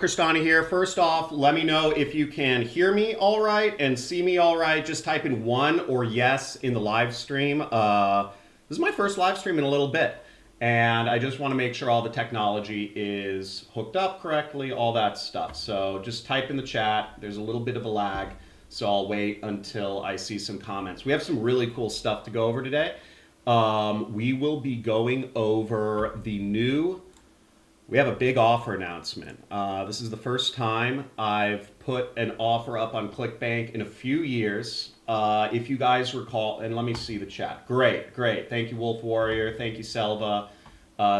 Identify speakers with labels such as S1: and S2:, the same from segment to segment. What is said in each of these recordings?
S1: Crestani here. First off, let me know if you can hear me all right and see me all right. Just type in one or yes in the live stream. This is my first live stream in a little bit, and I just want to make sure all the technology is hooked up correctly, all that stuff. So just type in the chat. There's a little bit of a lag, so I'll wait until I see some comments. We have some really cool stuff to go over today. We will be going over the new we have a big offer announcement. This is the first time I've put an offer up on Clickbank in a few years. If you guys recall, and let me see the chat. Great, great. Thank you, Wolf Warrior. Thank you, Selva.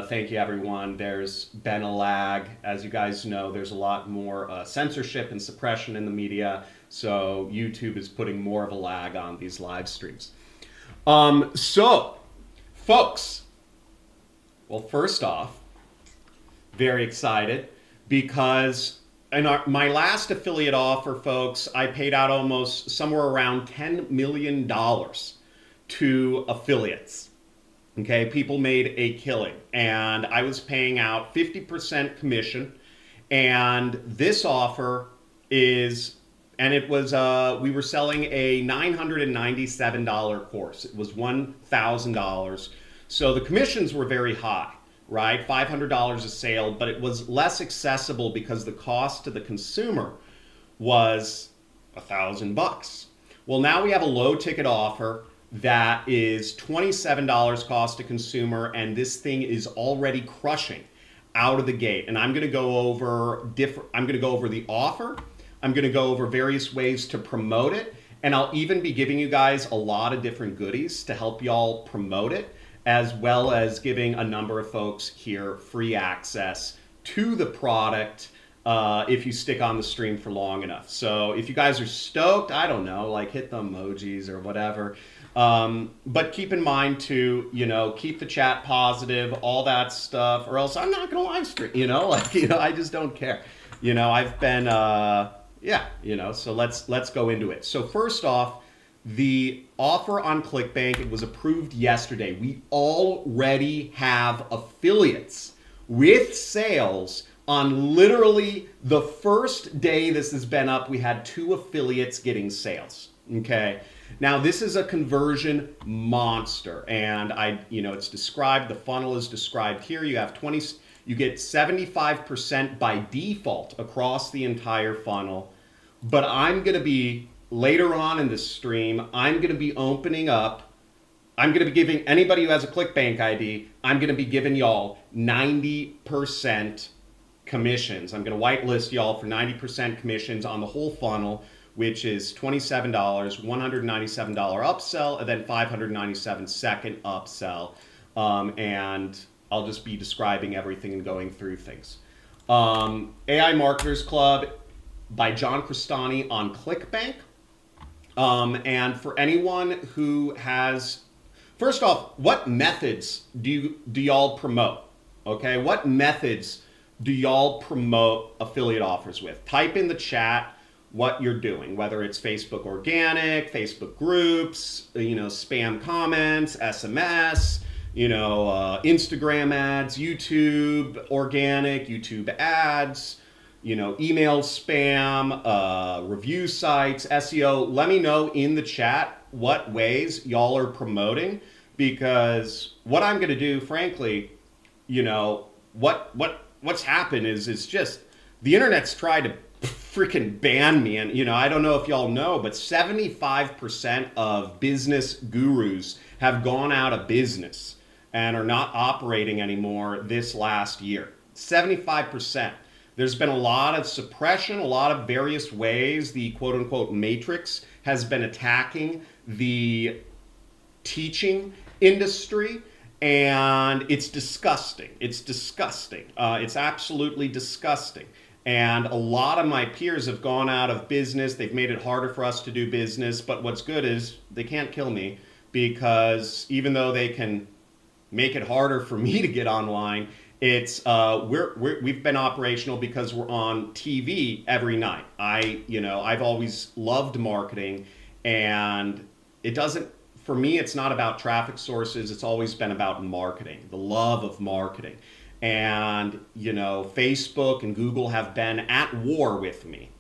S1: Thank you, everyone. There's been a lag. As you guys know, there's a lot more censorship and suppression in the media. So YouTube is putting more of a lag on these live streams. So, folks, well, first off, very excited because in my last affiliate offer, folks, I paid out almost somewhere around $10 million to affiliates. Okay, people made a killing, and I was paying out 50% commission. And this offer is, and it was, we were selling a $997 course. It was $1,000. So the commissions were very high, right? $500 a sale, but it was less accessible because the cost to the consumer was $1,000. Well, now we have a low ticket offer that is $27 cost to consumer, and this thing is already crushing out of the gate. And I'm going to go over the offer. I'm going to go over various ways to promote it, and I'll even be giving you guys a lot of different goodies to help y'all promote it, as well as giving a number of folks here free access to the product if you stick on the stream for long enough. So if you guys are stoked, I don't know, like hit the emojis or whatever. But keep in mind to, keep the chat positive, all that stuff, or else I'm not going to live stream, I just don't care. I've been, so let's go into it. So first off, the offer on Clickbank, it was approved yesterday. We already have affiliates with sales on literally the first day this has been up. We had 2 affiliates getting sales. Okay. Now this is a conversion monster, and it's described, the funnel is described here. You get 75% by default across the entire funnel, but I'm going to be later on in this stream, I'm going to be opening up, I'm going to be giving anybody who has a Clickbank ID, I'm going to be giving y'all 90% commissions. I'm going to whitelist y'all for 90% commissions on the whole funnel, which is $27, $197 upsell, and then $597 second upsell. And I'll just be describing everything and going through things. AI Marketers Club by John Crestani on Clickbank. And for anyone who has, first off, what methods do y'all promote? Okay, what methods do y'all promote affiliate offers with? Type in the chat what you're doing, whether it's Facebook organic, Facebook groups, spam comments, SMS, Instagram ads, YouTube organic, YouTube ads, email spam, review sites, SEO. Let me know in the chat what ways y'all are promoting, because what I'm going to do, frankly, what's happened is it's just the internet's tried to freaking ban me. And, I don't know if y'all know, but 75% of business gurus have gone out of business and are not operating anymore this last year. 75%. There's been a lot of suppression, a lot of various ways the quote unquote matrix has been attacking the teaching industry, and it's disgusting. It's disgusting. It's absolutely disgusting. And a lot of my peers have gone out of business. They've made it harder for us to do business. But what's good is they can't kill me, because even though they can make it harder for me to get online, it's we've been operational because we're on TV every night. I've always loved marketing, and it doesn't, for me, it's not about traffic sources. It's always been about marketing, the love of marketing. And, Facebook and Google have been at war with me.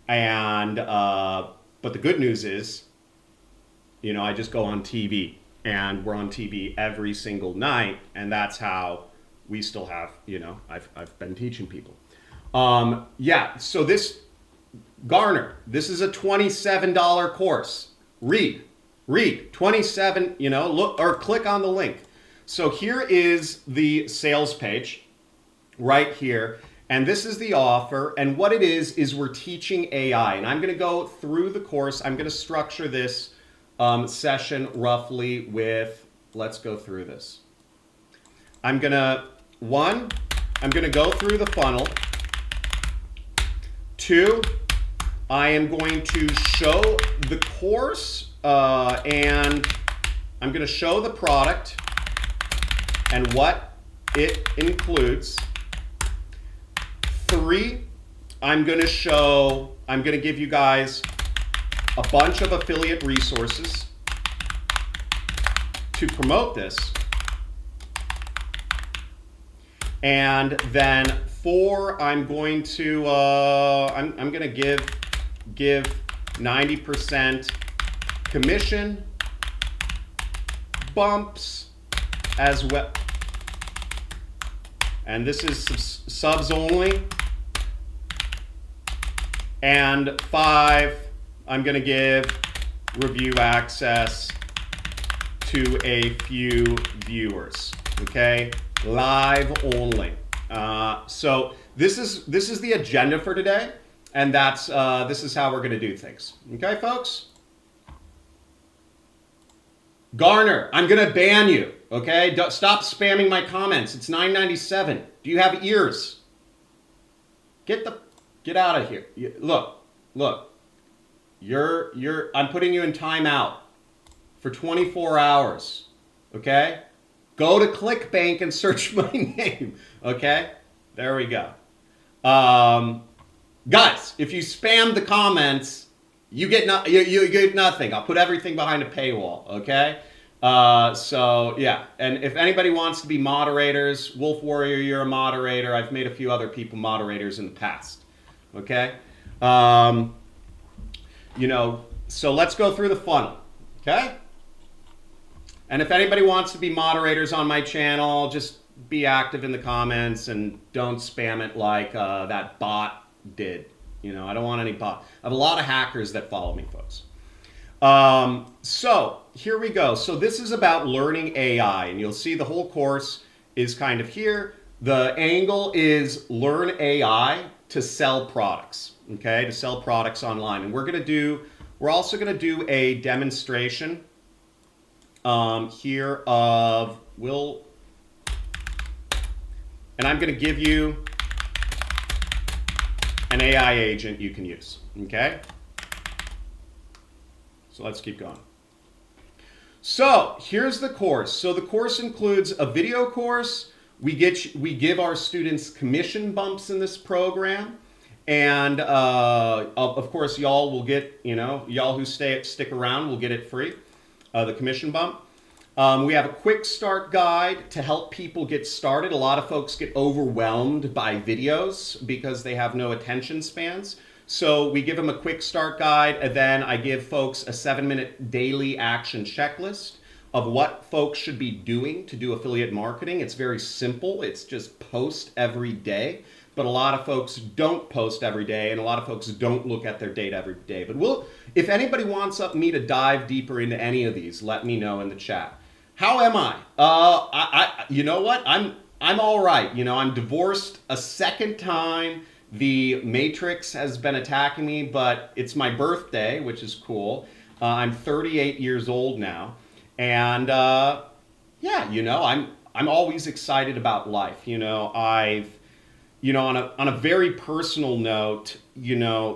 S1: And, but the good news is, I just go on TV, and we're on TV every single night. And that's how we still have, I've been teaching people. So this, Garner, this is a $27 course. Read, 27, look, or click on the link. So here is the sales page right here. And this is the offer. And what it is we're teaching AI. And I'm going to go through the course. I'm going to structure this session roughly with, let's go through this. I'm going to go through the funnel. 2, I am going to show the course and I'm going to show the product and what it includes. 3, I'm going to give you guys a bunch of affiliate resources to promote this. And then 4, I'm going to I'm going to give 90% commission bumps as well. And this is subs only. And 5, I'm going to give review access to a few viewers. Okay, live only. So this is the agenda for today, and this is how we're going to do things. Okay, folks. Garner, I'm going to ban you. Okay, stop spamming my comments. It's $9.97. Do you have ears? Get out of here. Look. I'm putting you in timeout for 24 hours. Okay? Go to Clickbank and search my name. Okay? There we go. Guys, if you spam the comments, you get nothing. I'll put everything behind a paywall. Okay? So yeah, and if anybody wants to be moderators, Wolf Warrior, you're a moderator. I've made a few other people moderators in the past. Okay? So let's go through the funnel. Okay? And if anybody wants to be moderators on my channel, just be active in the comments and don't spam it like that bot did. I don't want any bot. I have a lot of hackers that follow me, folks. So here we go. So this is about learning AI, and you'll see the whole course is kind of here. The angle is learn AI to sell products, okay? To sell products online. And we're also going to do a demonstration here of and I'm going to give you an AI agent you can use, okay? So let's keep going. So here's the course. So the course includes a video course. We give our students commission bumps in this program. And of course, y'all will get, y'all who stick around will get it free, the commission bump. We have a quick start guide to help people get started. A lot of folks get overwhelmed by videos because they have no attention spans. So we give them a quick start guide, and then I give folks a 7-minute daily action checklist of what folks should be doing to do affiliate marketing. It's very simple. It's just post every day. But a lot of folks don't post every day, and a lot of folks don't look at their data every day. But if anybody wants me to dive deeper into any of these, let me know in the chat. How am I? You know what? I'm all right. I'm divorced a second time. The Matrix has been attacking me, but it's my birthday, which is cool. I'm 38 years old now, and yeah, I'm always excited about life. On a very personal note,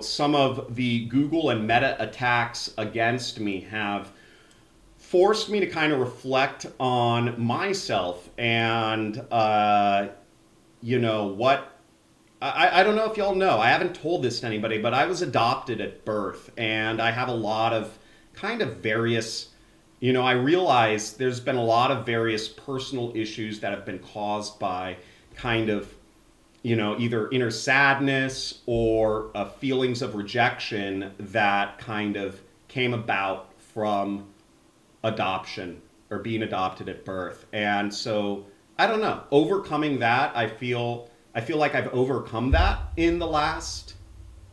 S1: some of the Google and Meta attacks against me have forced me to kind of reflect on myself and, what, I don't know if y'all know, I haven't told this to anybody, but I was adopted at birth, and I have a lot of kind of various, I realize there's been a lot of various personal issues that have been caused by kind of, either inner sadness or feelings of rejection that kind of came about from adoption or being adopted at birth. And so I don't know, overcoming that, I feel like I've overcome that in the last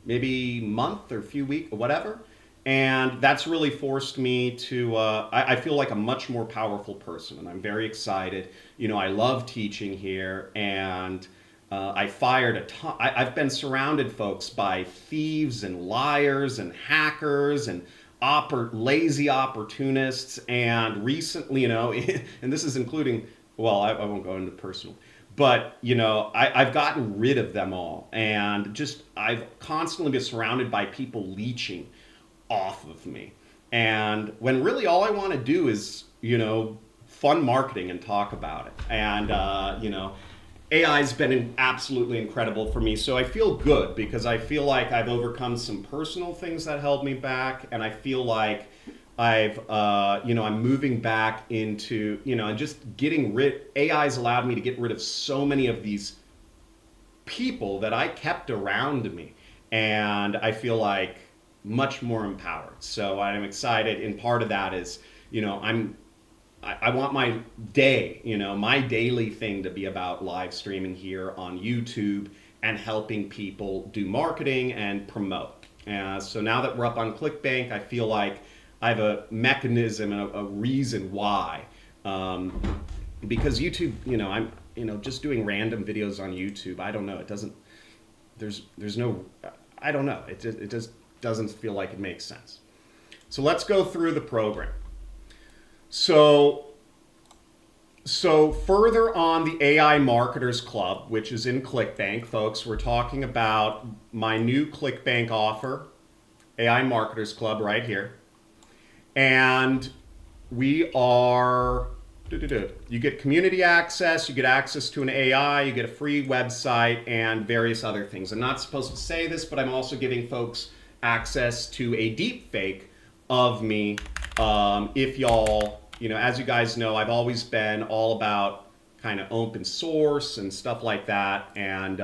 S1: maybe month or few weeks or whatever. And that's really forced me to, I feel like a much more powerful person, and I'm very excited. I love teaching here, and I fired a ton. I've been surrounded, folks, by thieves and liars and hackers and lazy opportunists. And recently, and this is including, well, I won't go into personal, but I've gotten rid of them all, and just I've constantly been surrounded by people leeching off of me. And when really all I want to do is, fun marketing and talk about it. And, AI's been absolutely incredible for me. So I feel good because I feel like I've overcome some personal things that held me back. And I feel like I'm moving back into, and just getting AI's allowed me to get rid of so many of these people that I kept around me. And I feel like much more empowered. So I'm excited. And part of that is, I want my day, my daily thing to be about live streaming here on YouTube and helping people do marketing and promote. So now that we're up on Clickbank, I feel like I have a mechanism and a reason why. Because YouTube, I'm, just doing random videos on YouTube. I don't know. It doesn't, there's no, I don't know. It just doesn't feel like it makes sense. So let's go through the program. So further on the AI Marketers Club, which is in Clickbank, folks, we're talking about my new Clickbank offer, AI Marketers Club right here. And we are, you get community access, you get access to an AI, you get a free website, and various other things. I'm not supposed to say this, but I'm also giving folks access to a deep fake of me. If y'all, as you guys know, I've always been all about kind of open source and stuff like that. And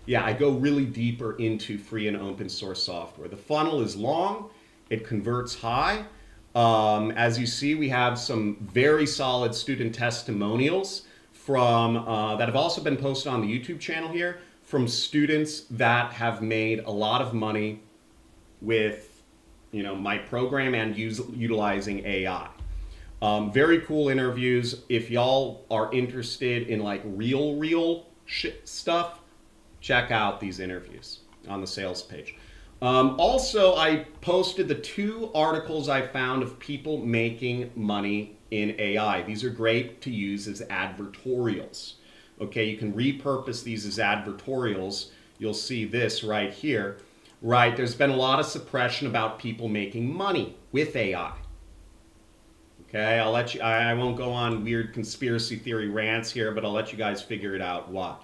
S1: yeah, I go really deeper into free and open source software. The funnel is long, it converts high. As you see, we have some very solid student testimonials from that have also been posted on the YouTube channel here, from students that have made a lot of money with, my program and utilizing AI. Very cool interviews. If y'all are interested in like real stuff, check out these interviews on the sales page. Also, I posted the 2 articles I found of people making money in AI. These are great to use as advertorials. Okay, you can repurpose these as advertorials. You'll see this right here. Right, there's been a lot of suppression about people making money with AI. Okay, I'll let you, I won't go on weird conspiracy theory rants here, but I'll let you guys figure it out why.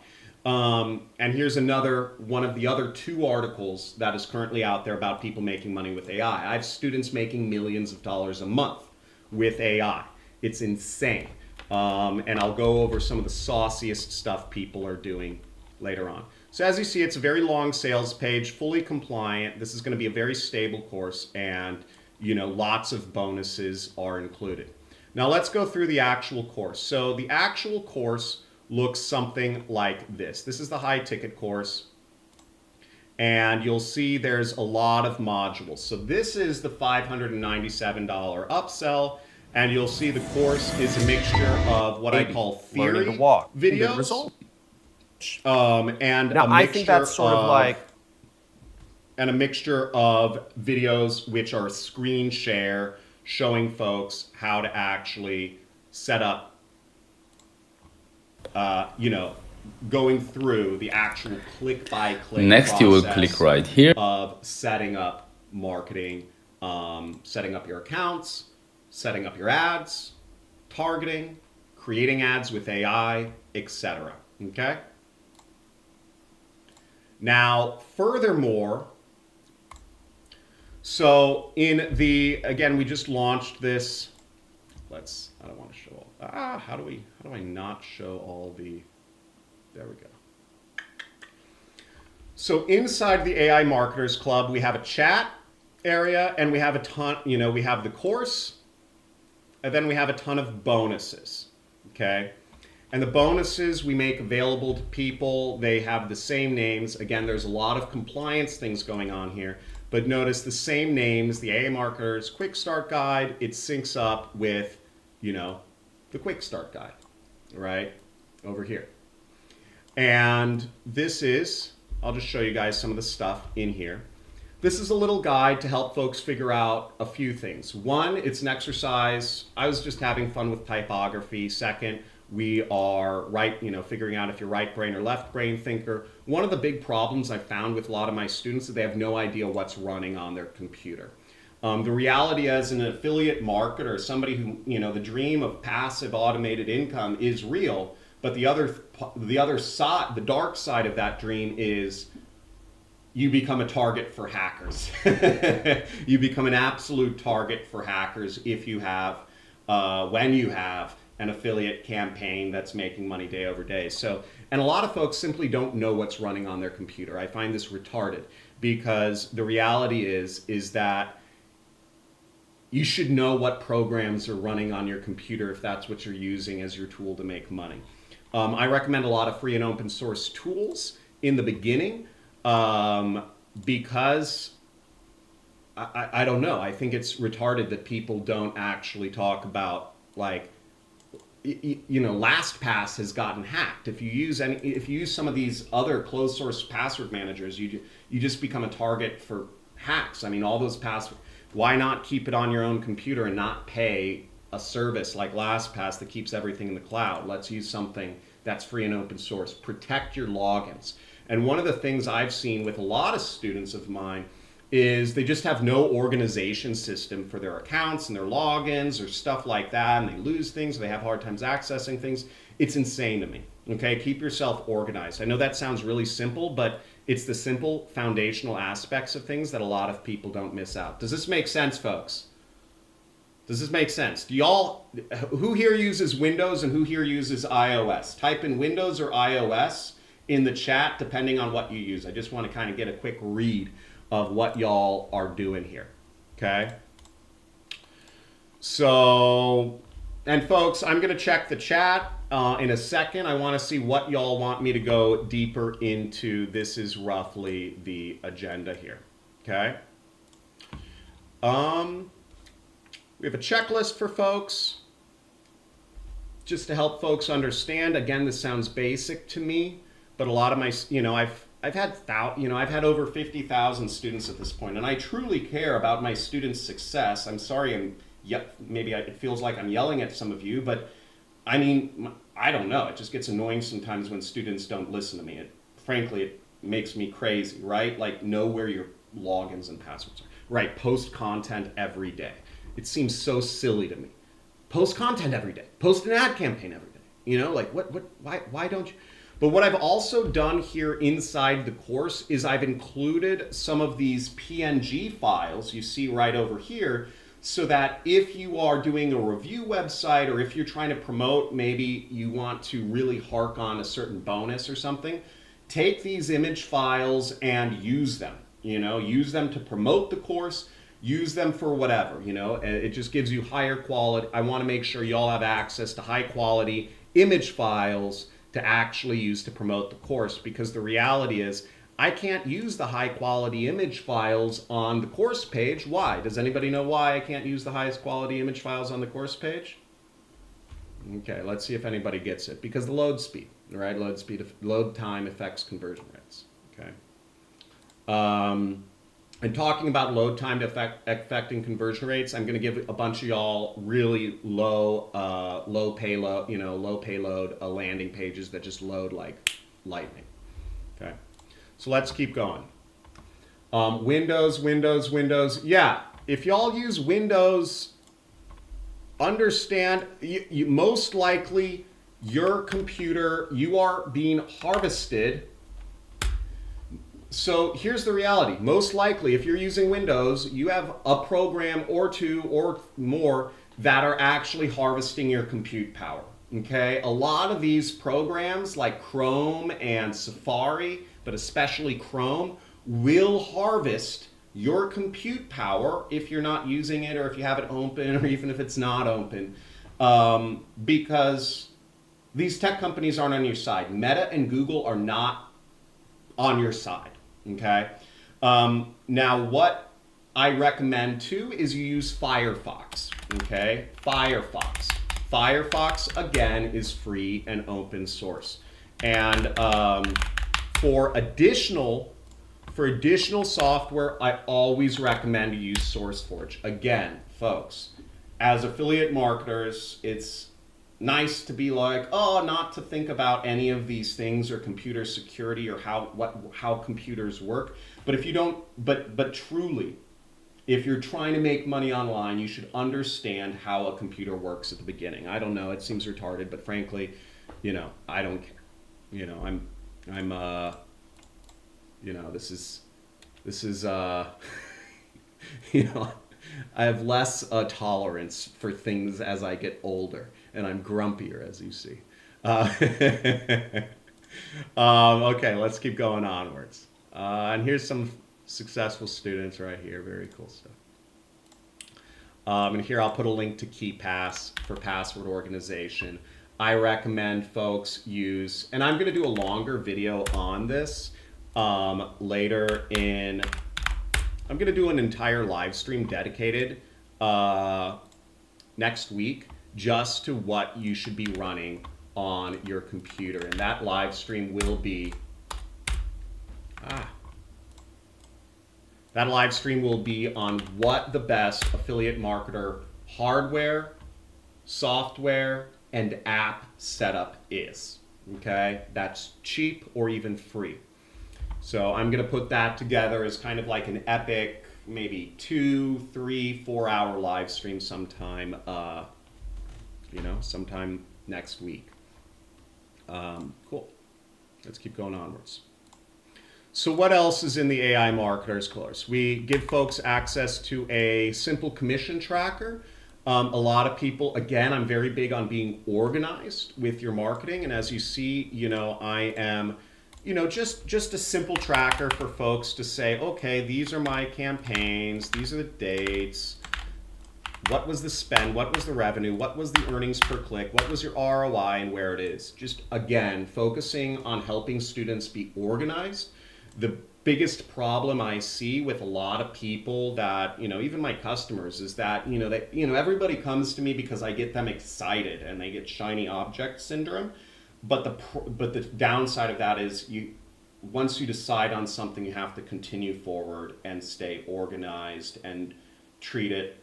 S1: And here's one of the other 2 articles that is currently out there about people making money with AI. I have students making millions of dollars a month with AI. It's insane. And I'll go over some of the sauciest stuff people are doing later on. So as you see, it's a very long sales page, fully compliant. This is going to be a very stable course, and lots of bonuses are included. Now let's go through the actual course. So the actual course looks something like this. This is the high ticket course, and you'll see there's a lot of modules. So this is the $597 upsell, and you'll see the course is a mixture of what I call theory videos, and now, I think that's sort of like, and a mixture of videos which are screen share, showing folks how to actually set up, going through the actual click-by-click
S2: Next, you will click right here
S1: of setting up marketing, setting up your accounts, setting up your ads, targeting, creating ads with AI, etc. Okay? Now, furthermore, so again, we just launched this. I don't want to show all, how do I not show all the, There we go. So inside the AI Marketers Club, we have a chat area, and we have a ton, we have the course, and then we have a ton of bonuses, okay? And the bonuses we make available to people, they have the same names. Again, there's a lot of compliance things going on here, but notice the same names, the AA Marketers Quick Start Guide, it syncs up with, the Quick Start Guide, right? Over here. And this is, I'll just show you guys some of the stuff in here. This is a little guide to help folks figure out a few things. One, it's an exercise. I was just having fun with typography. Second, we are figuring out if you're right brain or left brain thinker. One of the big problems I found with a lot of my students is they have no idea what's running on their computer. The reality as an affiliate marketer, somebody who, the dream of passive automated income is real, but the other side, the dark side of that dream is you become a target for hackers. You become an absolute target for hackers if you have, when you have an affiliate campaign that's making money day over day. So, and a lot of folks simply don't know what's running on their computer. I find this retarded because the reality is that you should know what programs are running on your computer if that's what you're using as your tool to make money. I recommend a lot of free and open source tools in the beginning because I don't know. I think it's retarded that people don't actually talk about LastPass has gotten hacked. If you use some of these other closed source password managers, you just become a target for hacks. I mean, all those passwords. Why not keep it on your own computer and not pay a service like LastPass that keeps everything in the cloud? Let's use something that's free and open source. Protect your logins. And one of the things I've seen with a lot of students of mine is they just have no organization system for their accounts and their logins or stuff like that, and they lose things, or they have hard times accessing things. It's insane to me. Okay, keep yourself organized. I know that sounds really simple, but it's the simple foundational aspects of things that a lot of people don't miss out. Does this make sense, folks? Does this make sense? Who here uses Windows and who here uses iOS? Type in Windows or iOS in the chat, depending on what you use. I just want to kind of get a quick read of what y'all are doing here, okay? So, and folks, I'm gonna check the chat in a second. I wanna see what y'all want me to go deeper into. This is roughly the agenda here, okay? We have a checklist for folks, just to help folks understand. Again, this sounds basic to me, but a lot of my, I've had over 50,000 students at this point, and I truly care about my students' success. I'm sorry, maybe it feels like I'm yelling at some of you, but I mean, I don't know. It just gets annoying sometimes when students don't listen to me. Frankly, it makes me crazy, right? Like, know where your logins and passwords are. Right, post content every day. It seems so silly to me. Post content every day. Post an ad campaign every day. Why don't you? But what I've also done here inside the course is I've included some of these PNG files you see right over here, so that if you are doing a review website, or if you're trying to promote, maybe you want to really hark on a certain bonus or something, take these image files and use them. Use them to promote the course, use them for whatever, it just gives you higher quality. I want to make sure y'all have access to high quality image files to actually use to promote the course, because the reality is I can't use the high quality image files on the course page. Why? Does anybody know why I can't use the highest quality image files on the course page? Okay, let's see if anybody gets it. Because the load speed, right? Load time affects conversion rates, okay? And talking about load time affecting conversion rates, I'm going to give a bunch of y'all really low payload landing pages that just load like lightning. Okay, so let's keep going. Windows. Yeah, if y'all use Windows, understand you most likely your computer, you are being harvested. So here's the reality. Most likely, if you're using Windows, you have a program or two or more that are actually harvesting your compute power. Okay, a lot of these programs like Chrome and Safari, but especially Chrome, will harvest your compute power if you're not using it or if you have it open or even if it's not open, because these tech companies aren't on your side. Meta and Google are not on your side. Okay. Now, what I recommend too is you use Firefox. Okay, Firefox again is free and open source, and for additional software, I always recommend you use SourceForge. Again, folks, as affiliate marketers, it's nice to be like, oh, not to think about any of these things or computer security or how computers work. But if you don't, but truly, if you're trying to make money online, you should understand how a computer works at the beginning. I don't know, it seems retarded, but frankly, I don't care. I'm this is I have less tolerance for things as I get older, and I'm grumpier, as you see. Okay, let's keep going onwards. And here's some successful students right here. Very cool stuff. And here I'll put a link to KeePass for password organization. I recommend folks use, and I'm going to do a longer video on this later in. I'm going to do an entire live stream dedicated next week just to what you should be running on your computer. And that live stream will be, that live stream will be on what the best affiliate marketer hardware, software, and app setup is. Okay, that's cheap or even free. So I'm going to put that together as kind of like an epic, maybe 2, 3, 4 hour live stream sometime, sometime next week. Cool. Let's keep going onwards. So what else is in the AI Marketers course? We give folks access to a simple commission tracker. A lot of people, again, I'm very big on being organized with your marketing. And as you see, I am, just a simple tracker for folks to say, okay, these are my campaigns. These are the dates. What was the spend? What was the revenue? What was the earnings per click? What was your ROI and where it is? Just, again, focusing on helping students be organized. The biggest problem I see with a lot of people that, even my customers, is that, everybody comes to me because I get them excited and they get shiny object syndrome. But the downside of that is once you decide on something, you have to continue forward and stay organized and treat it,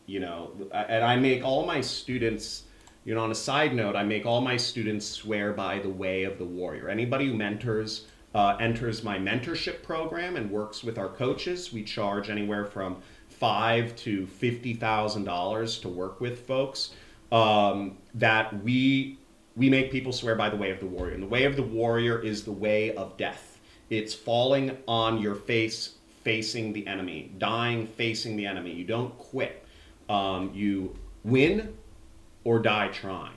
S1: and I make all my students, on a side note, I make all my students swear by the way of the warrior. Anybody who enters my mentorship program and works with our coaches, we charge anywhere from $5,000 to $50,000 to work with folks. That we make people swear by the way of the warrior. And the way of the warrior is the way of death. It's falling on your face, facing the enemy, dying, facing the enemy. You don't quit. You win or die trying.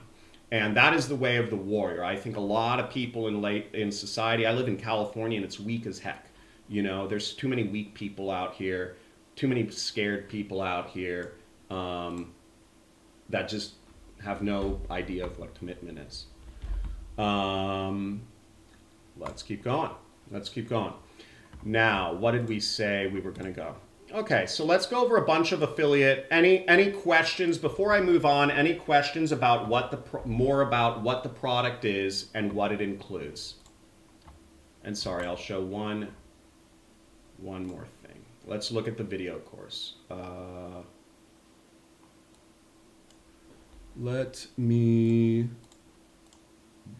S1: And that is the way of the warrior. I think a lot of people in society, I live in California and it's weak as heck. There's too many weak people out here, too many scared people out here that just have no idea of what commitment is. Let's keep going. Now, what did we say we were going to go? Okay, so let's go over a bunch of affiliate. Any questions before I move on? Any questions about more about what the product is and what it includes? And sorry, I'll show one more thing. Let's look at the video course. Let me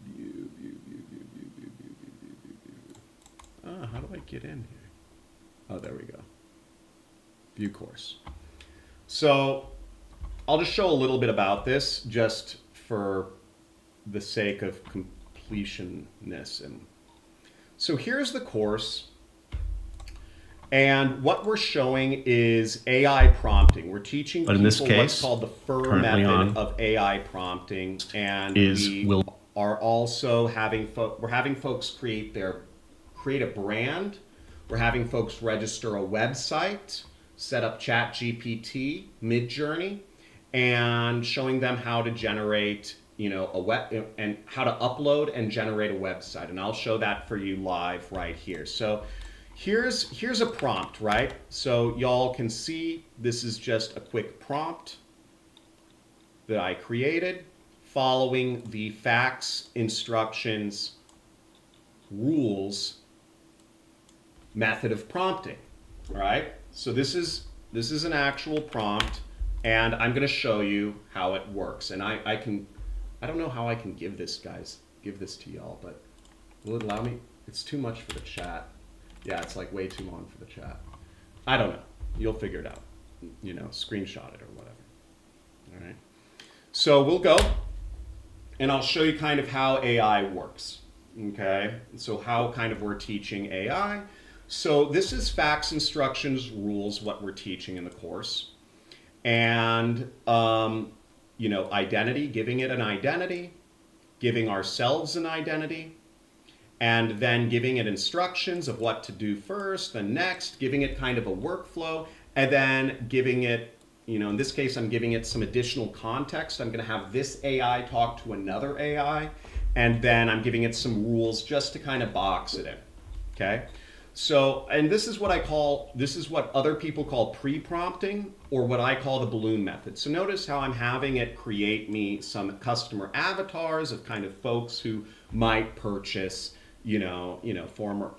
S1: view. How do I get in here? Oh, there we go. View course. So I'll just show a little bit about this just for the sake of completionness. And so here's the course. And what we're showing is AI prompting. We're teaching
S3: But in this
S1: people what's
S3: case,
S1: called the FUR
S3: currently on
S1: method of AI prompting, and
S3: is
S1: we
S3: will
S1: are also having we're having folks create a brand. We're having folks register a website, set up ChatGPT, Midjourney, and showing them how to generate, a web and how to upload and generate a website. And I'll show that for you live right here. So here's a prompt, right? So y'all can see this is just a quick prompt that I created following the facts, instructions, rules method of prompting. All right? So this is an actual prompt, and I'm going to show you how it works. And I don't know how I can give this to y'all, but will it allow me? It's too much for the chat. Yeah, it's like way too long for the chat. I don't know. You'll figure it out. Screenshot it or whatever. All right. So we'll go, and I'll show you kind of how AI works. Okay. So how kind of we're teaching AI. So this is facts, instructions, rules, what we're teaching in the course. And, identity, giving it an identity, giving ourselves an identity, and then giving it instructions of what to do first, then next, giving it kind of a workflow, and then giving it, in this case, I'm giving it some additional context. I'm going to have this AI talk to another AI, and then I'm giving it some rules just to kind of box it in, okay? So, and this is what other people call pre-prompting, or what I call the balloon method. So notice how I'm having it create me some customer avatars of kind of folks who might purchase, former,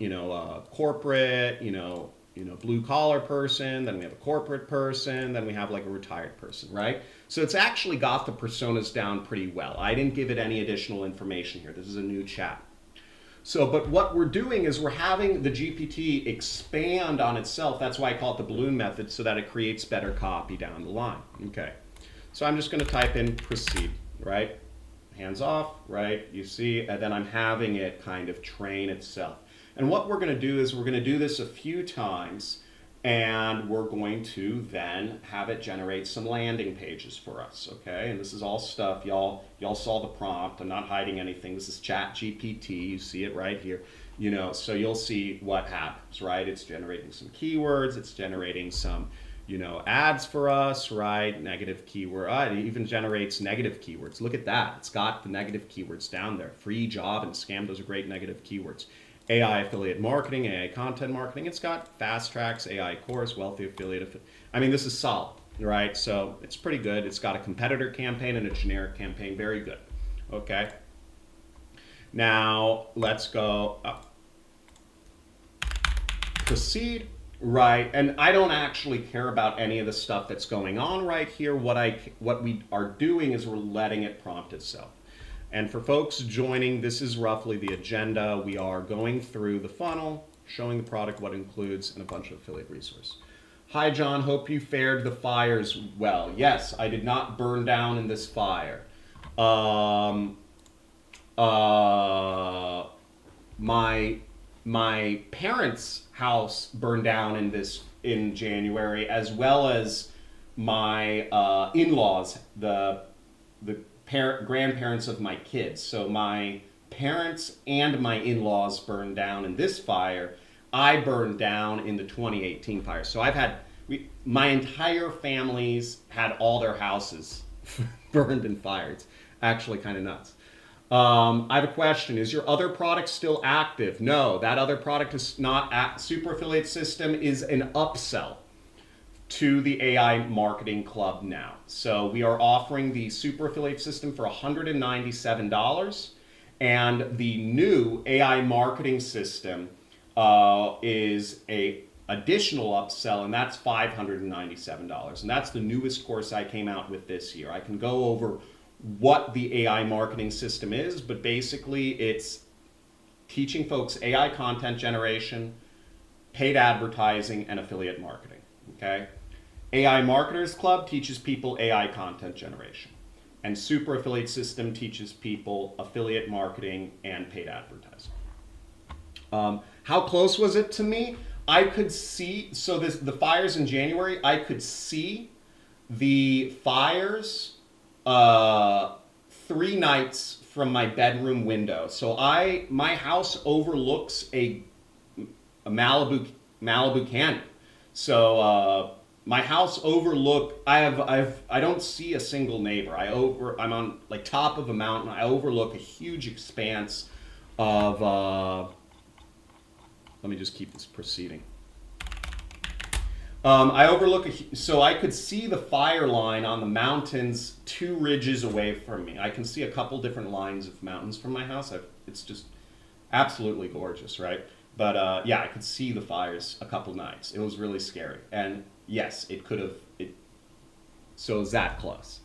S1: corporate, blue collar person, then we have a corporate person, then we have like a retired person, right? So it's actually got the personas down pretty well. I didn't give it any additional information here. This is a new chat. So, but what we're doing is we're having the GPT expand on itself. That's why I call it the balloon method, so that it creates better copy down the line. Okay. So I'm just going to type in proceed, right? Hands off, right? You see, and then I'm having it kind of train itself. And what we're going to do is we're going to do this a few times, and we're going to then have it generate some landing pages for us, okay? And this is all stuff, y'all saw the prompt. I'm not hiding anything. This is ChatGPT. You see it right here. So you'll see what happens, right? It's generating some keywords. It's generating some, ads for us, right? Negative keyword. It even generates negative keywords. Look at that. It's got the negative keywords down there. Free, job, and scam. Those are great negative keywords. AI affiliate marketing, AI content marketing. It's got fast tracks, AI course, wealthy affiliate. I mean, this is solid, right? So it's pretty good. It's got a competitor campaign and a generic campaign. Very good. Okay. Now let's go up. Proceed. Right, and I don't actually care about any of the stuff that's going on right here. What we are doing is we're letting it prompt itself. And for folks joining, this is roughly the agenda. We are going through the funnel, showing the product, what it includes, and a bunch of affiliate resources. Hi, John. Hope you fared the fires well. Yes, I did not burn down in this fire. My parents' house burned down in January, as well as my in-laws, the grandparents of my kids. So my parents and my in-laws burned down in this fire. I burned down in the 2018 fire. So my entire family's had all their houses burned in fire. It's actually kind of nuts. I have a question. Is your other product still active? No, that other product is not. Super Affiliate System is an upsell to the AI Marketing Club now. So we are offering the Super Affiliate System for $197, and the new AI Marketing System is a additional upsell, and that's $597. And that's the newest course I came out with this year. I can go over what the AI marketing system is, but basically it's teaching folks AI content generation, paid advertising, and affiliate marketing, okay? AI Marketers Club teaches people AI content generation, and Super Affiliate System teaches people affiliate marketing and paid advertising. How close was it to me? I could see, so the fires in January, I could see the fires 3 nights from my bedroom window. So my house overlooks a Malibu Canyon. So my house I don't see a single neighbor. I'm on like top of a mountain. I overlook a huge expanse of let me just keep this proceeding. I overlook so I could see the fire line on the mountains 2 ridges away from me. I can see a couple different lines of mountains from my house. It's just absolutely gorgeous, right? But yeah, I could see the fires a couple nights. It was really scary. And yes, it could have, so it was that close.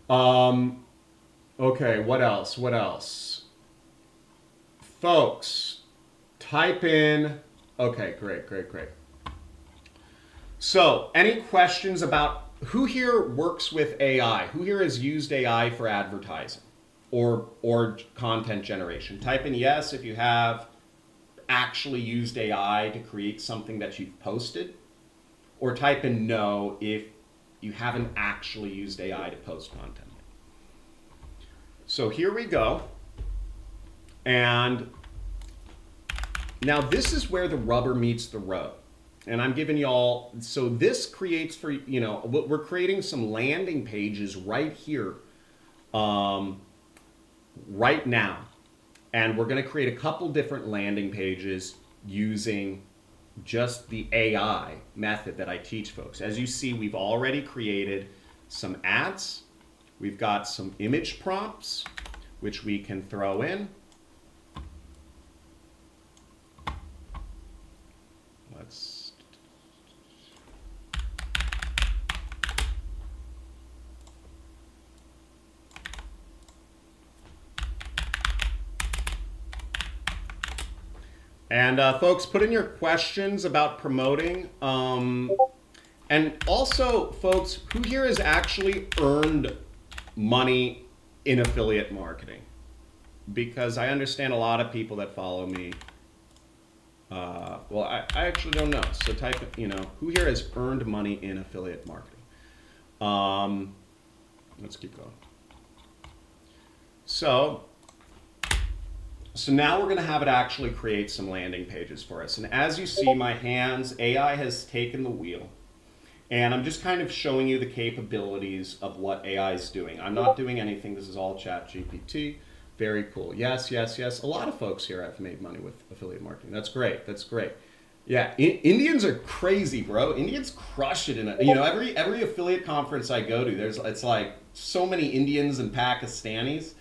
S1: Okay, what else? What else? Folks, type in, okay, great. So, any questions about who here works with AI? Who here has used AI for advertising or content generation? Type in yes if you have actually used AI to create something that you've posted, or type in no if you haven't actually used AI to post content. So here we go. And now this is where the rubber meets the road. And I'm giving y'all, so this creates for, we're creating some landing pages right here, right now. And we're going to create a couple different landing pages using just the AI method that I teach folks. As you see, we've already created some ads. We've got some image prompts, which we can throw in. Let's And folks, put in your questions about promoting. And also, folks, who here has actually earned money in affiliate marketing? Because I understand a lot of people that follow me. Well, I actually don't know. So type, who here has earned money in affiliate marketing? Let's keep going. So now we're going to have it actually create some landing pages for us. And as you see, my hands, AI has taken the wheel. And I'm just kind of showing you the capabilities of what AI is doing. I'm not doing anything. This is all ChatGPT. Very cool. Yes. A lot of folks here have made money with affiliate marketing. That's great. Yeah, Indians are crazy, bro. Indians crush it in it. Every affiliate conference I go to, it's like so many Indians and Pakistanis.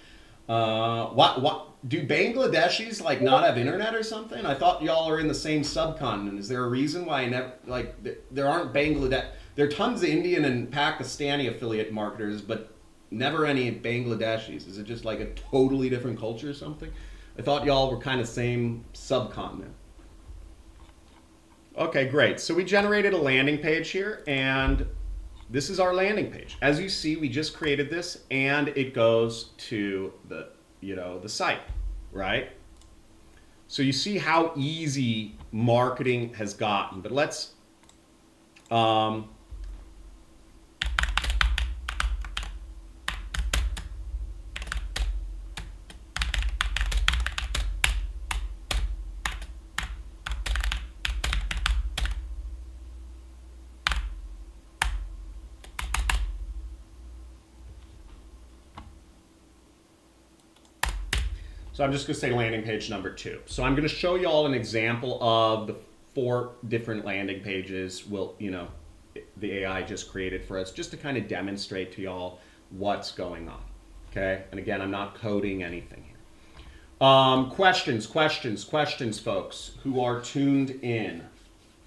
S1: What do Bangladeshis like not have internet or something? I thought y'all are in the same subcontinent. Is there a reason why there aren't Bangladesh? There are tons of Indian and Pakistani affiliate marketers, but never any Bangladeshis. Is it just like a totally different culture or something? I thought y'all were kind of same subcontinent. Okay, great. So we generated a landing page here, and this is our landing page. As you see, we just created this, and it goes to the site, right? So you see how easy marketing has gotten. But let's So I'm just going to say landing page number 2. So I'm going to show you all an example of the 4 different landing pages the AI just created for us, just to kind of demonstrate to y'all what's going on. Okay? And again, I'm not coding anything here. Questions, folks, who are tuned in.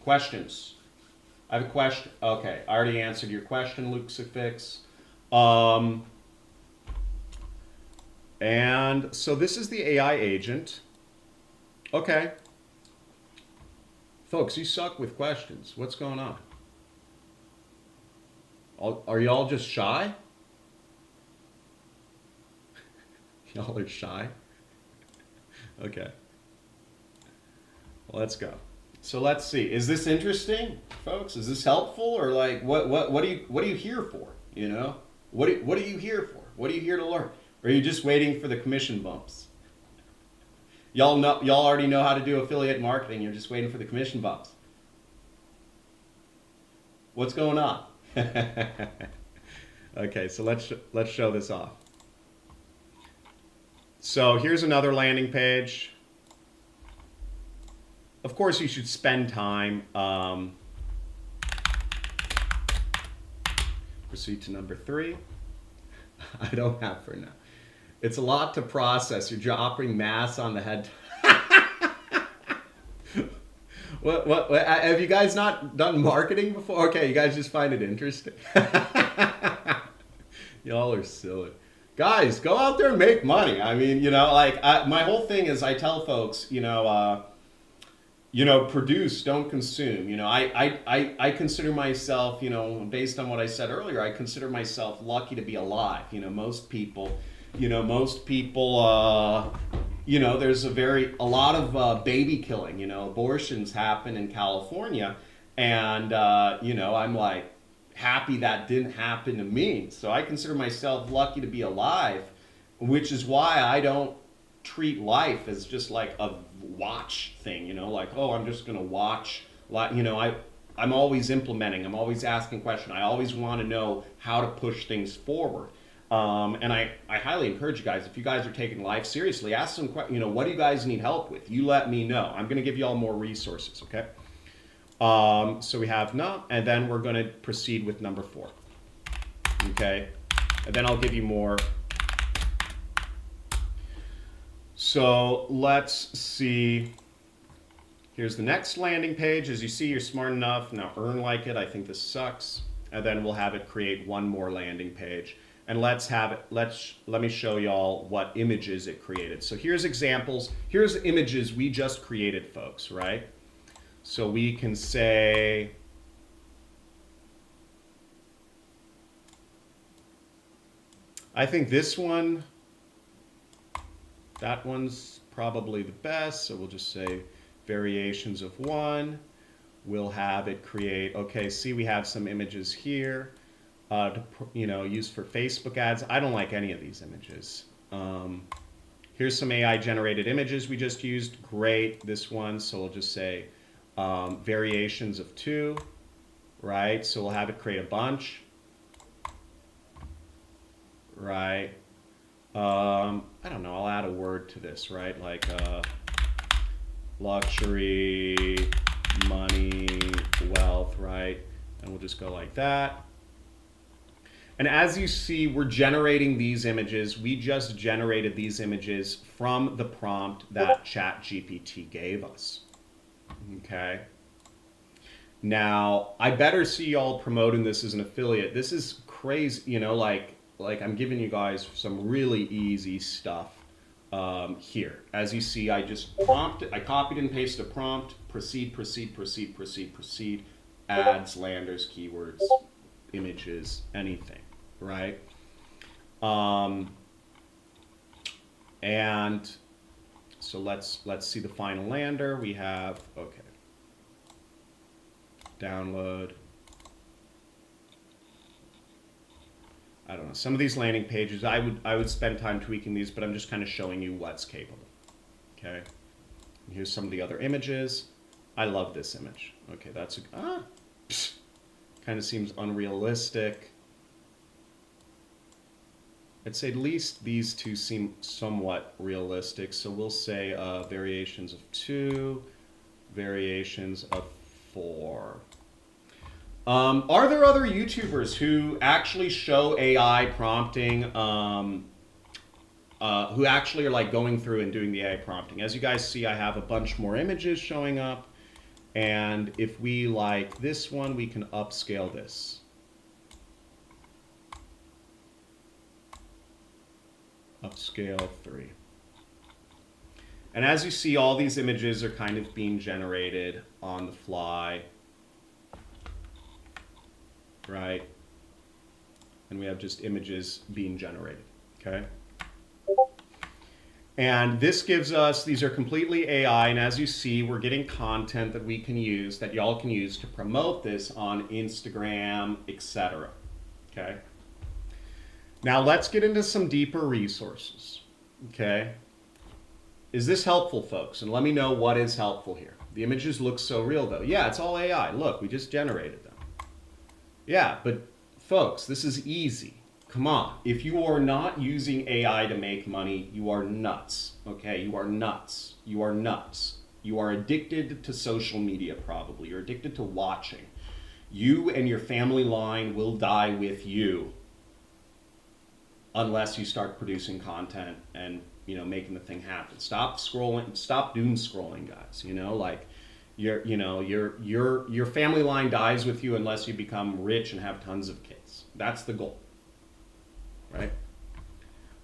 S1: Questions. I have a question. Okay, I already answered your question, Luxifix. And so this is the AI agent. Okay. Folks, you suck with questions. What's going on? Are y'all just shy? Y'all are shy? Okay. Well, let's go. So let's see. Is this interesting, folks? Is this helpful, or like what are you here for? You know, what are you here for? What are you here to learn? Or are you just waiting for the commission bumps? Y'all already know how to do affiliate marketing. You're just waiting for the commission bumps. What's going on? Okay, so let's show this off. So here's another landing page. Of course, you should spend time. Proceed to number 3. I don't have for now. It's a lot to process. You're dropping mass on the head. What? Have you guys not done marketing before? Okay, you guys just find it interesting. Y'all are silly. Guys, go out there and make money. I mean, you know, like my whole thing is I tell folks, you know, produce, don't consume. You know, I consider myself, you know, based on what I said earlier, I consider myself lucky to be alive. You know, most people, you know, there's a lot of baby killing. You know, abortions happen in California, and you know, I'm like happy that didn't happen to me. So I consider myself lucky to be alive, which is why I don't treat life as just like a watch thing, you know, like, oh, I'm just gonna watch. You know, I'm always implementing. I'm always asking questions. I always want to know how to push things forward. And I highly encourage you guys, if you guys are taking life seriously, ask some questions. You know, what do you guys need help with? You let me know. I'm gonna give you all more resources. Okay. So we have no, and then we're gonna proceed with number 4. Okay, and then I'll give you more. So let's see. Here's the next landing page. As you see, you're smart enough. Now earn like it. I think this sucks. And then we'll have it create one more landing page. And let me show y'all what images it created. So here's examples. Here's images we just created, folks, right? So we can say, I think this one, that one's probably the best. So we'll just say variations of 1. We'll have it create, okay, see we have some images here, you know, used for Facebook ads. I don't like any of these images. Here's some AI generated images we just used. Great, this one. So we'll just say variations of 2, right? So we'll have it create a bunch, right? I don't know, I'll add a word to this, right? Like luxury, money, wealth, right? And we'll just go like that. And as you see, we're generating these images. We just generated these images from the prompt that ChatGPT gave us. Okay. Now, I better see y'all promoting this as an affiliate. This is crazy, you know, like I'm giving you guys some really easy stuff here. As you see, I just prompted, I copied and pasted a prompt, proceed, ads, landers, keywords, images, anything, right? And so let's see the final lander. We have, okay, download. I don't know, some of these landing pages, I would spend time tweaking these, but I'm just kind of showing you what's capable. Okay, and here's some of the other images. I love this image. Okay, that's kind of seems unrealistic. I'd say at least these two seem somewhat realistic. So we'll say variations of 2, variations of 4. Are there other YouTubers who actually show AI prompting, who actually are like going through and doing the AI prompting? As you guys see, I have a bunch more images showing up. And if we like this one, we can upscale this. Upscale 3. And as you see, all these images are kind of being generated on the fly. Right? And we have just images being generated, okay? And this gives us, these are completely AI, and as you see, we're getting content that we can use, that y'all can use to promote this on Instagram, etc. Okay? Now let's get into some deeper resources. Okay? Is this helpful, folks? And let me know what is helpful here. The images look so real, though. Yeah, it's all AI. Look, we just generated them. Yeah, but folks, this is easy. Come on. If you are not using AI to make money, you are nuts. Okay? You are nuts. You are nuts. You are addicted to social media, probably. You're addicted to watching. You and your family line will die with you unless you start producing content and, you know, making the thing happen. Stop scrolling. Stop doom scrolling, guys. You know, like your family line dies with you unless you become rich and have tons of kids. That's the goal. Right?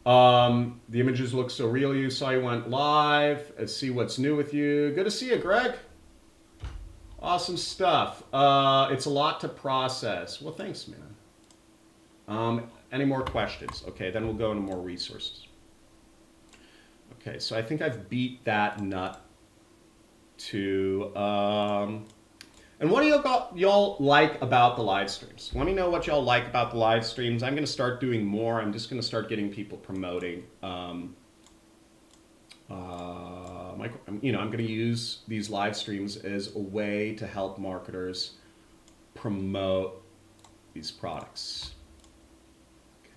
S1: The images look so real. You saw you went live. Let's see what's new with you. Good to see you, Greg. Awesome stuff. It's a lot to process. Well, thanks, man. Any more questions? Okay, then we'll go into more resources. Okay, so I think I've beat that nut to... and what do y'all like about the live streams? Let me know what y'all like about the live streams. I'm going to start doing more. I'm just going to start getting people promoting. I'm going to use these live streams as a way to help marketers promote these products. Okay.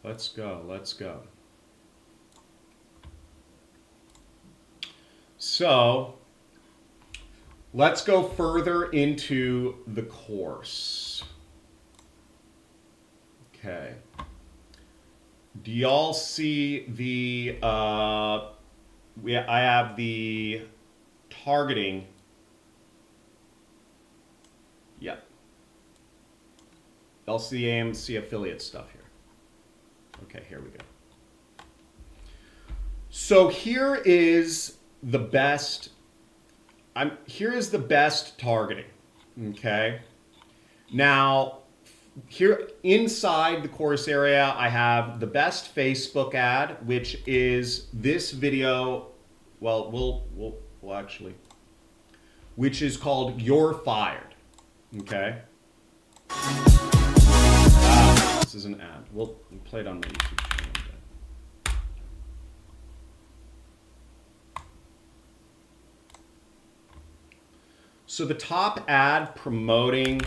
S1: Let's go. So let's go further into the course. Okay. Do y'all see the, I have the targeting. Yep. LCAMC affiliate stuff here. Okay, here we go. So here is the best, here is the best targeting, okay? Now, here inside the course area, I have the best Facebook ad, which is this video, well, we'll actually, which is called You're Fired, okay? This is an ad. We'll play it on my YouTube channel. So the top ad promoting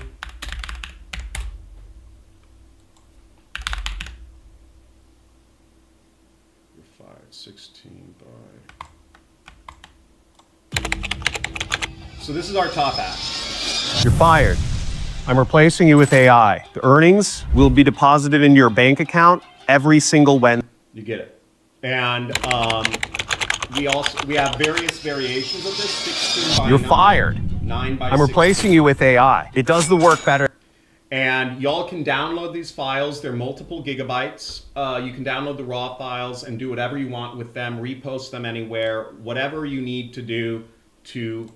S1: You're Fired 16 by. So this is our top ad.
S3: You're fired. I'm replacing you with AI. The earnings will be deposited in your bank account every single Wednesday.
S1: You get it. And we have various variations of this. 16 by
S3: You're
S1: 9,
S3: fired.
S1: 9 by
S3: I'm
S1: 16.
S3: replacing you with AI. It does the work better.
S1: And y'all can download these files. They're multiple gigabytes. You can download the raw files and do whatever you want with them, repost them anywhere, whatever you need to do to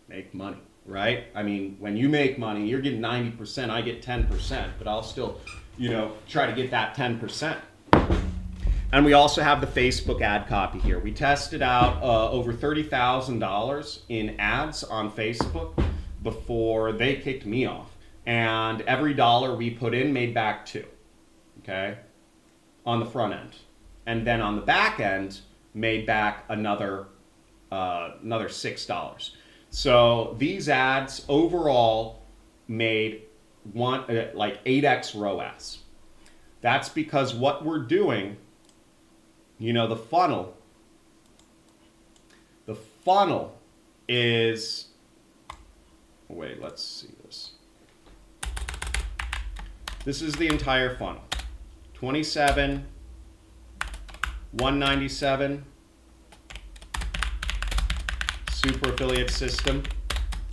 S1: make money, right? I mean, when you make money, you're getting 90%, I get 10%, but I'll still, try to get that 10%. And we also have the Facebook ad copy here. We tested out over $30,000 in ads on Facebook before they kicked me off. And every dollar we put in made back $2, okay, on the front end. And then on the back end, made back another $6. So these ads overall made like 8x ROAS. That's because what we're doing, the funnel is, wait, let's see this. This is the entire funnel. 27, 197, super affiliate system,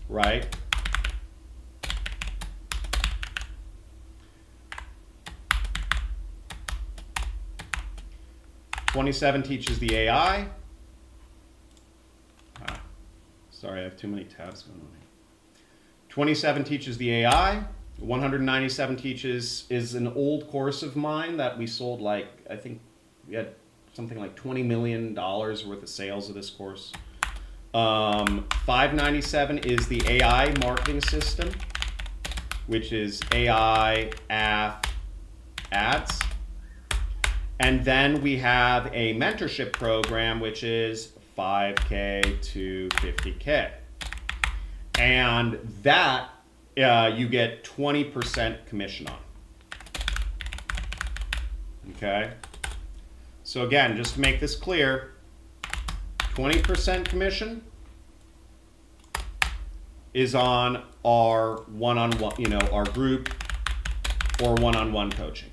S1: right? $27 teaches the AI. Sorry, I have too many tabs going on here. 27 teaches the AI. 197 Teaches is an old course of mine that we sold, like, I think we had something like $20 million worth of sales of this course. 597 is the AI marketing system, which is AI ads. And then we have a mentorship program, which is 5K to 50K. And that you get 20% commission on. Okay? So again, just to make this clear, 20% commission is on our one-on-one, our group or one-on-one coaching.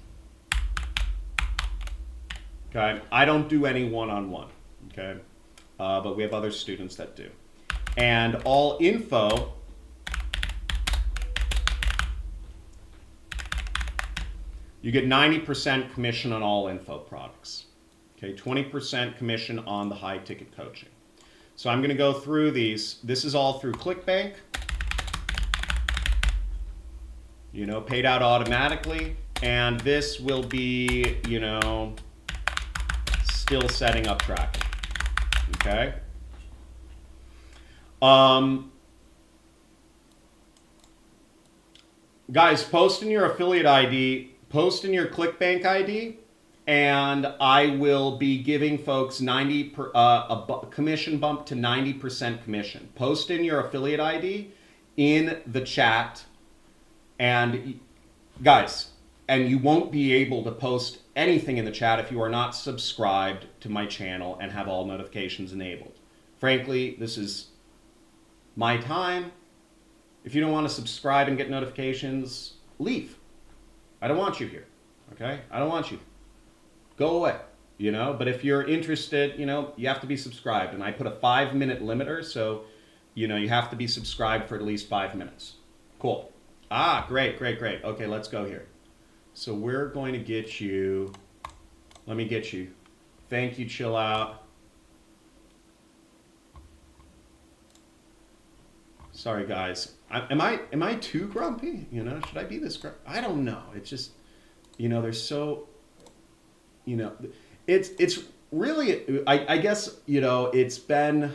S1: Okay? I don't do any one-on-one, okay? But we have other students that do. And all info you get 90% commission on all info products. Okay, 20% commission on the high ticket coaching. So I'm going to go through these. This is all through Clickbank. Paid out automatically. And this will be, still setting up tracking. Okay. Guys, post in your affiliate ID, post in your Clickbank ID, and I will be giving folks a commission bump to 90% commission. Post in your affiliate ID in the chat, and guys, and you won't be able to post anything in the chat if you are not subscribed to my channel and have all notifications enabled. Frankly, this is my time. If you don't want to subscribe and get notifications, leave. I don't want you here, okay? I don't want you. Go away, But if you're interested, you have to be subscribed. And I put a 5-minute limiter, so, you have to be subscribed for at least 5 minutes. Cool. Great. Okay, let's go here. So we're going to get you, let me get you. Thank you, chill out. Sorry, guys. Am I too grumpy? Should I be this grumpy? I don't know. It's just, there's so, it's really, I guess, it's been,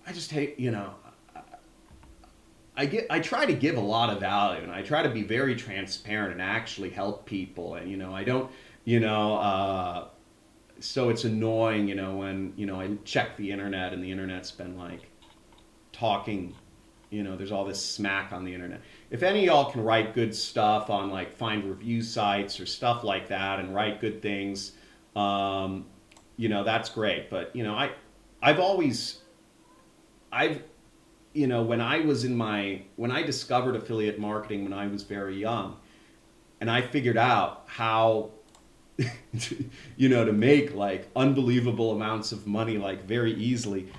S1: I just hate, I try to give a lot of value, and I try to be very transparent and actually help people, and I don't, so it's annoying, when I check the internet and the internet's been like talking, there's all this smack on the internet. If any of y'all can write good stuff on like find review sites or stuff like that and write good things, that's great. But when I discovered affiliate marketing when I was very young, and I figured out how to make like unbelievable amounts of money like very easily,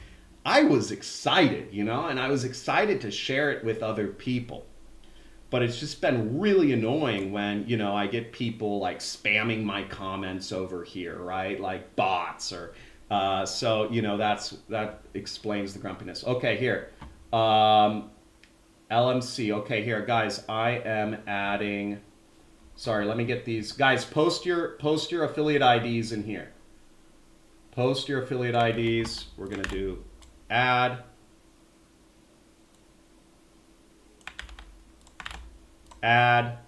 S1: I was excited, and I was excited to share it with other people. But it's just been really annoying when, I get people like spamming my comments over here, right? Like bots or, so, that explains the grumpiness. Okay, here. LMC. Okay, here, guys, I am adding, sorry, let me get these. Guys, post your affiliate IDs in here. Post your affiliate IDs. We're going to do add. Add.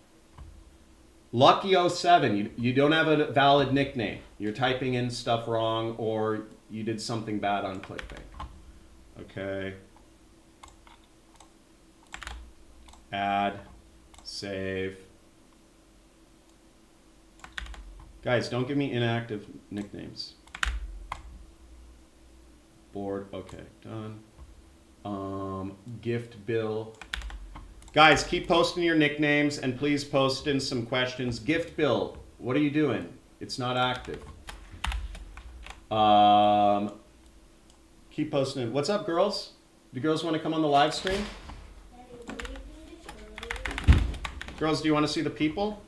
S1: Lucky07, you don't have a valid nickname. You're typing in stuff wrong, or you did something bad on Clickbank. Okay. Add. Save. Guys, don't give me inactive nicknames. Board. Okay, done. Gift bill. Guys, keep posting your nicknames, and please post in some questions. Gift bill, what are you doing? It's not active. Keep posting it. What's up, girls? Do girls want to come on the live stream? Girls, do you want to see the people?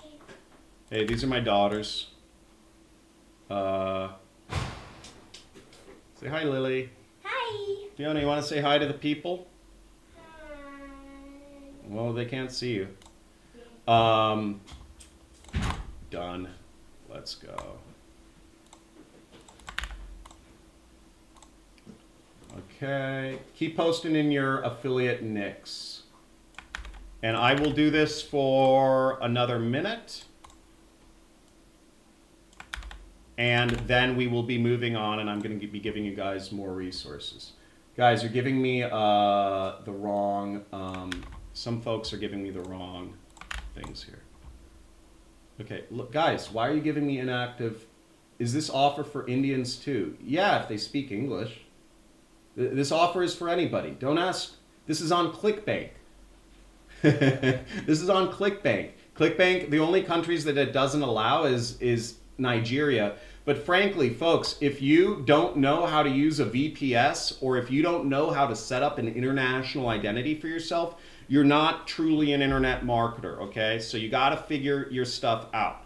S4: Okay.
S1: Hey, these are my daughters. Say hi, Lily.
S4: Hi.
S1: Fiona, you want to say hi to the people? Well, they can't see you. Done. Let's go. Okay. Keep posting in your affiliate nicks. And I will do this for another minute. And then we will be moving on, and I'm going to be giving you guys more resources. Guys, you're giving me the wrong, some folks are giving me the wrong things here. Okay, look, guys, why are you giving me inactive? Is this offer for Indians too? Yeah, if they speak English. This offer is for anybody. Don't ask. This is on Clickbank. This is on Clickbank. Clickbank, the only countries that it doesn't allow is Nigeria. But frankly, folks, if you don't know how to use a VPS, or if you don't know how to set up an international identity for yourself, you're not truly an internet marketer, okay? So you got to figure your stuff out,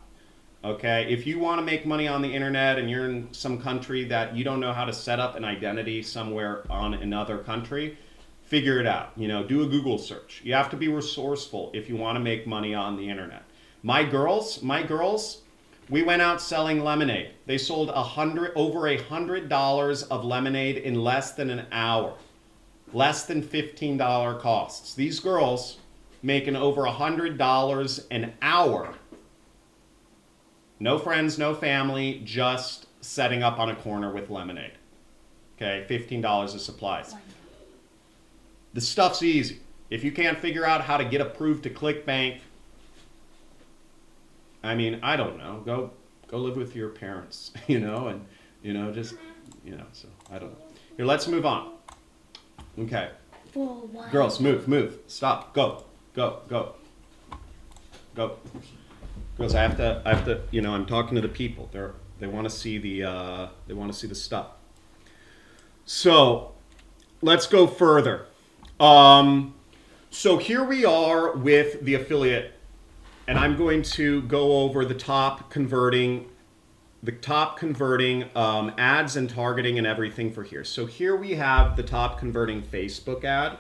S1: okay? If you want to make money on the internet and you're in some country that you don't know how to set up an identity somewhere on another country, figure it out. You know, do a Google search. You have to be resourceful if you want to make money on the internet. My girls, we went out selling lemonade. They sold over $100 of lemonade in less than an hour. Less than $15 costs. These girls making over $100 an hour. No friends, no family, just setting up on a corner with lemonade. Okay, $15 of supplies. The stuff's easy. If you can't figure out how to get approved to Clickbank, I mean, I don't know. Go live with your parents, you know, and, you know, just, you know, so I don't know. Here, let's move on. Okay. Girls, move. Stop. Go. Girls, I have to, you know, I'm talking to the people. They want to see the stuff. So, let's go further. So here we are with the affiliate, and I'm going to go over the top converting ads and targeting and everything for here. So here we have the top converting Facebook ad,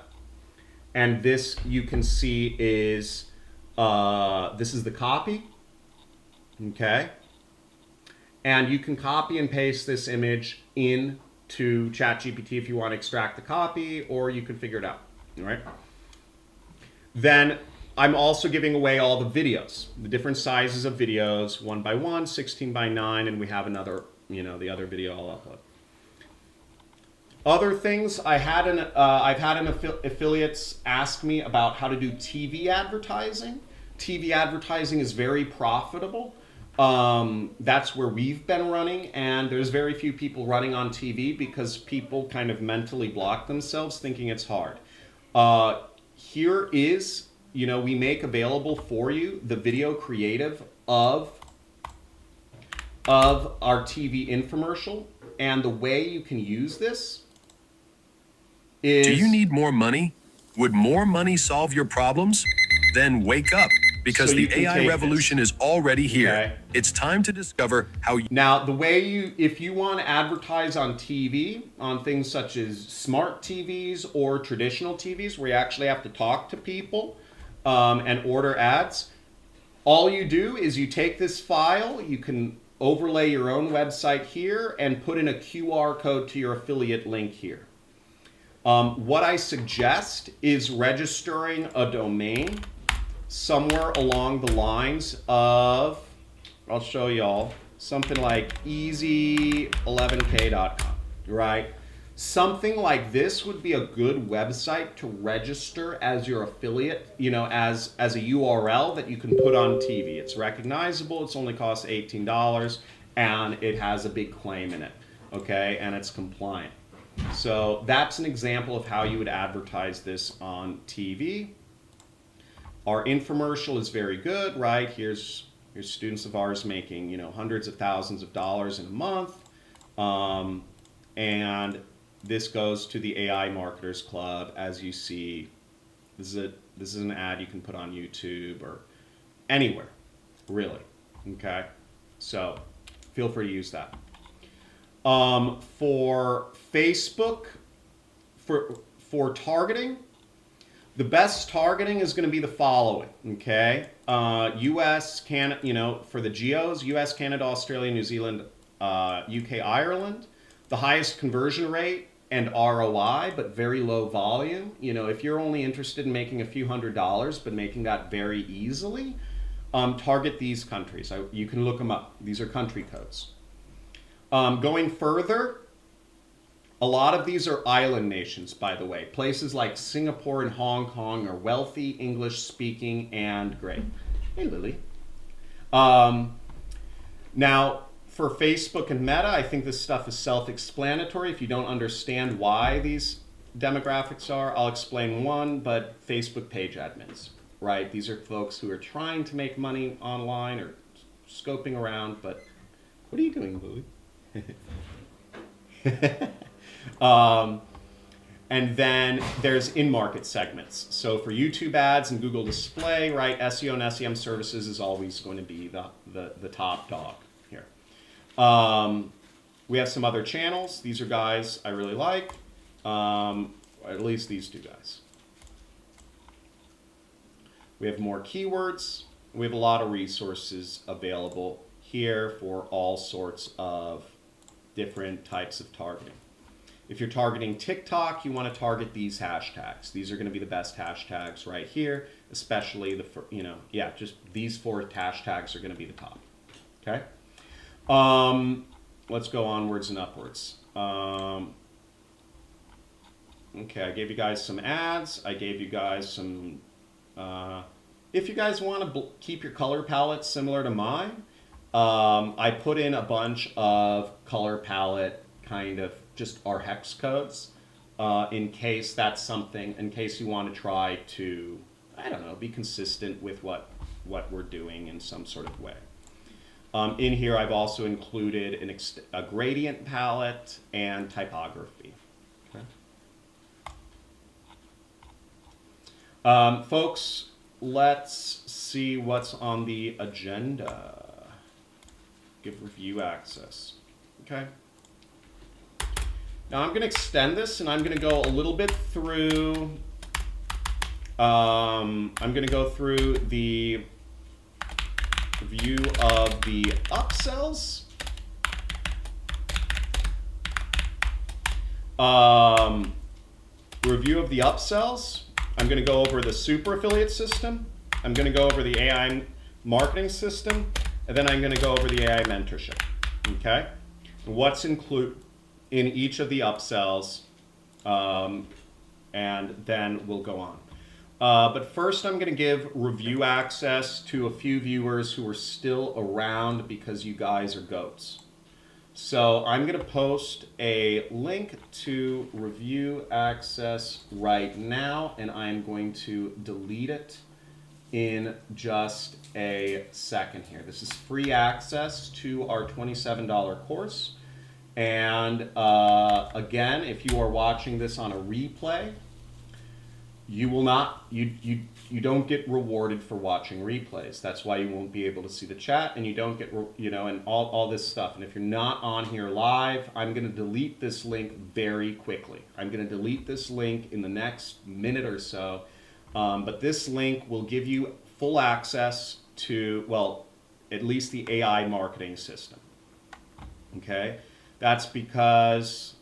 S1: and this you can see is this is the copy, okay? And you can copy and paste this image into ChatGPT if you want to extract the copy, or you can figure it out, all right? Then I'm also giving away all the videos, the different sizes of videos, 1x1, 16x9, and we have another, you know, the other video I'll upload. Other things, I've had affiliates ask me about how to do TV advertising. TV advertising is very profitable. That's where we've been running, and there's very few people running on TV because people kind of mentally block themselves thinking it's hard. Here is, you know, we make available for you the video creative of our TV infomercial, and the way you can use this is...
S4: Do you need more money? Would more money solve your problems? Then wake up, because the AI revolution is already here. Okay. It's time to discover how you...
S1: Now, the way if you want to advertise on TV, on things such as smart TVs or traditional TVs, where you actually have to talk to people and order ads, all you do is you take this file, you can overlay your own website here and put in a QR code to your affiliate link here. What I suggest is registering a domain somewhere along the lines of, I'll show y'all, something like easy11k.com, right? Something like this would be a good website to register as your affiliate, you know, as a URL that you can put on TV. It's recognizable, it's only costs $18, and it has a big claim in it, okay? And it's compliant. So that's an example of how you would advertise this on TV. Our infomercial is very good, right? Here's students of ours making, you know, hundreds of thousands of dollars in a month. And this goes to the AI Marketers Club. As you see, this is an ad you can put on YouTube or anywhere, really, okay? So feel free to use that. For Facebook, for targeting, The best targeting is going to be the following, okay? U.S., Canada, you know, for the geos, U.S., Canada, Australia, New Zealand, UK, Ireland. The highest conversion rate and ROI, but very low volume. You know, if you're only interested in making a few $100s, but making that very easily, target these countries. You can look them up. These are country codes. Going further, a lot of these are island nations, by the way. Places like Singapore and Hong Kong are wealthy, English-speaking, and great. Hey, Lily. Now, for Facebook and Meta, I think this stuff is self-explanatory. If you don't understand why these demographics are, I'll explain one, but Facebook page admins, right? These are folks who are trying to make money online or scoping around, but what are you doing, Lily? And then there's in-market segments. So for YouTube ads and Google Display, right, SEO and SEM services is always going to be the top dog here. We have some other channels. These are guys I really like, at least these two guys. We have more keywords. We have a lot of resources available here for all sorts of different types of targeting. If you're targeting TikTok, you want to target these hashtags. These are going to be the best hashtags right here, especially just these 4 hashtags are going to be the top. Okay. Let's go onwards and upwards. Okay, I gave you guys some ads. I gave you guys some. If you guys want to keep your color palette similar to mine, I put in a bunch of color palette kind of just our hex codes in case that's something, in case you want to try to, I don't know, be consistent with what we're doing in some sort of way. In here, I've also included a gradient palette and typography. Okay. Folks, let's see what's on the agenda. Give review access. Okay. Now I'm going to extend this and I'm going to go a little bit through, I'm going to go through the review of the upsells. Review of the upsells. I'm going to go over the super affiliate system. I'm going to go over the AI marketing system. And then I'm going to go over the AI mentorship. Okay? What's included in each of the upsells, and then we'll go on. But first I'm going to give review access to a few viewers who are still around because you guys are goats. So I'm going to post a link to review access right now, and I'm going to delete it in just a second here. This is free access to our $27 course. And again, if you are watching this on a replay, you will not, you don't get rewarded for watching replays. That's why you won't be able to see the chat, and you don't get, and all this stuff. And if you're not on here live, I'm going to delete this link very quickly. I'm going to delete this link in the next minute or so. But this link will give you full access to, well, at least the AI marketing system. Okay? That's because,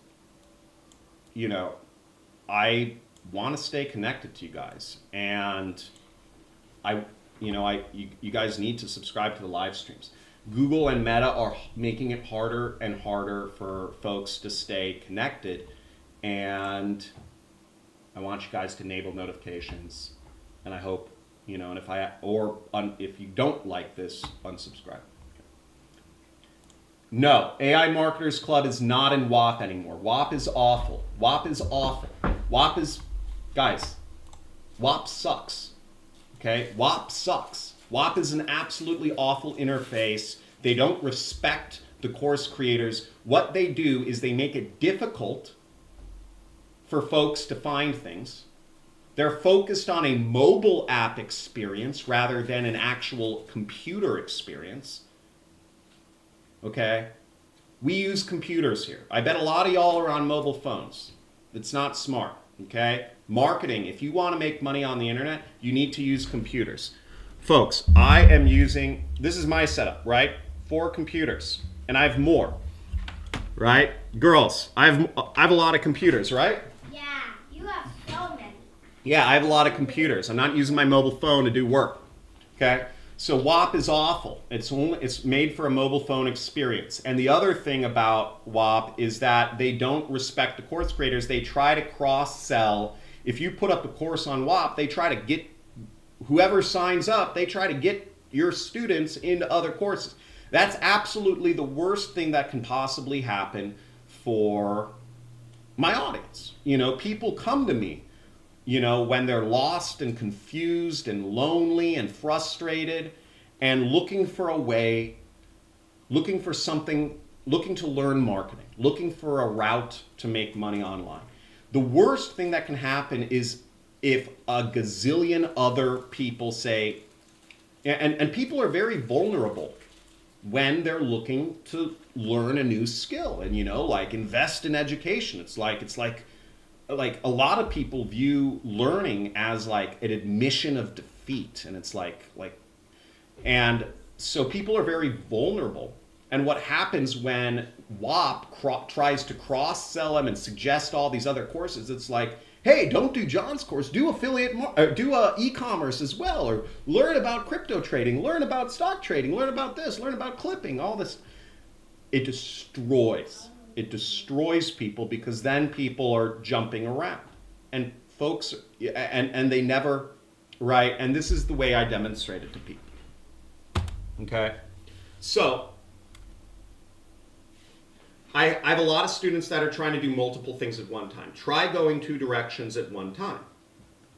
S1: I want to stay connected to you guys, and you guys need to subscribe to the live streams. Google and Meta are making it harder and harder for folks to stay connected, and I want you guys to enable notifications, and I hope, and if you don't like this, unsubscribe. No, AI Marketers Club is not in WAP anymore. WAP is awful. WAP is awful. Guys, WAP sucks. Okay? WAP sucks. WAP is an absolutely awful interface. They don't respect the course creators. What they do is they make it difficult for folks to find things. They're focused on a mobile app experience rather than an actual computer experience. Okay? We use computers here. I bet a lot of y'all are on mobile phones. It's not smart. Okay? Marketing, if you want to make money on the internet, you need to use computers. Folks, I am using, this is my setup, right? 4 computers, and I have more, right? Girls, I have a lot of computers, right?
S5: Yeah, you have so many.
S1: Yeah, I have a lot of computers. I'm not using my mobile phone to do work, okay? So WAP is awful. It's made for a mobile phone experience. And the other thing about WAP is that they don't respect the course creators. They try to cross-sell. If you put up a course on WAP, they try to get whoever signs up, they try to get your students into other courses. That's absolutely the worst thing that can possibly happen for my audience. You know, people come to me, you know, when they're lost and confused and lonely and frustrated and looking for a way, looking for something, looking to learn marketing, looking for a route to make money online. The worst thing that can happen is if a gazillion other people say, and people are very vulnerable when they're looking to learn a new skill and, you know, like invest in education. It's like a lot of people view learning as like an admission of defeat, and it's and so people are very vulnerable. And what happens when WAP tries to cross-sell them and suggest all these other courses, it's like, hey, don't do John's course, do do e-commerce as well, or learn about crypto trading, learn about stock trading, learn about this, learn about clipping, all this. It destroys people, because then people are jumping around. And folks, and they never, right? And this is the way I demonstrate it to people. Okay? So, I have a lot of students that are trying to do multiple things at one time. Try going 2 directions at one time.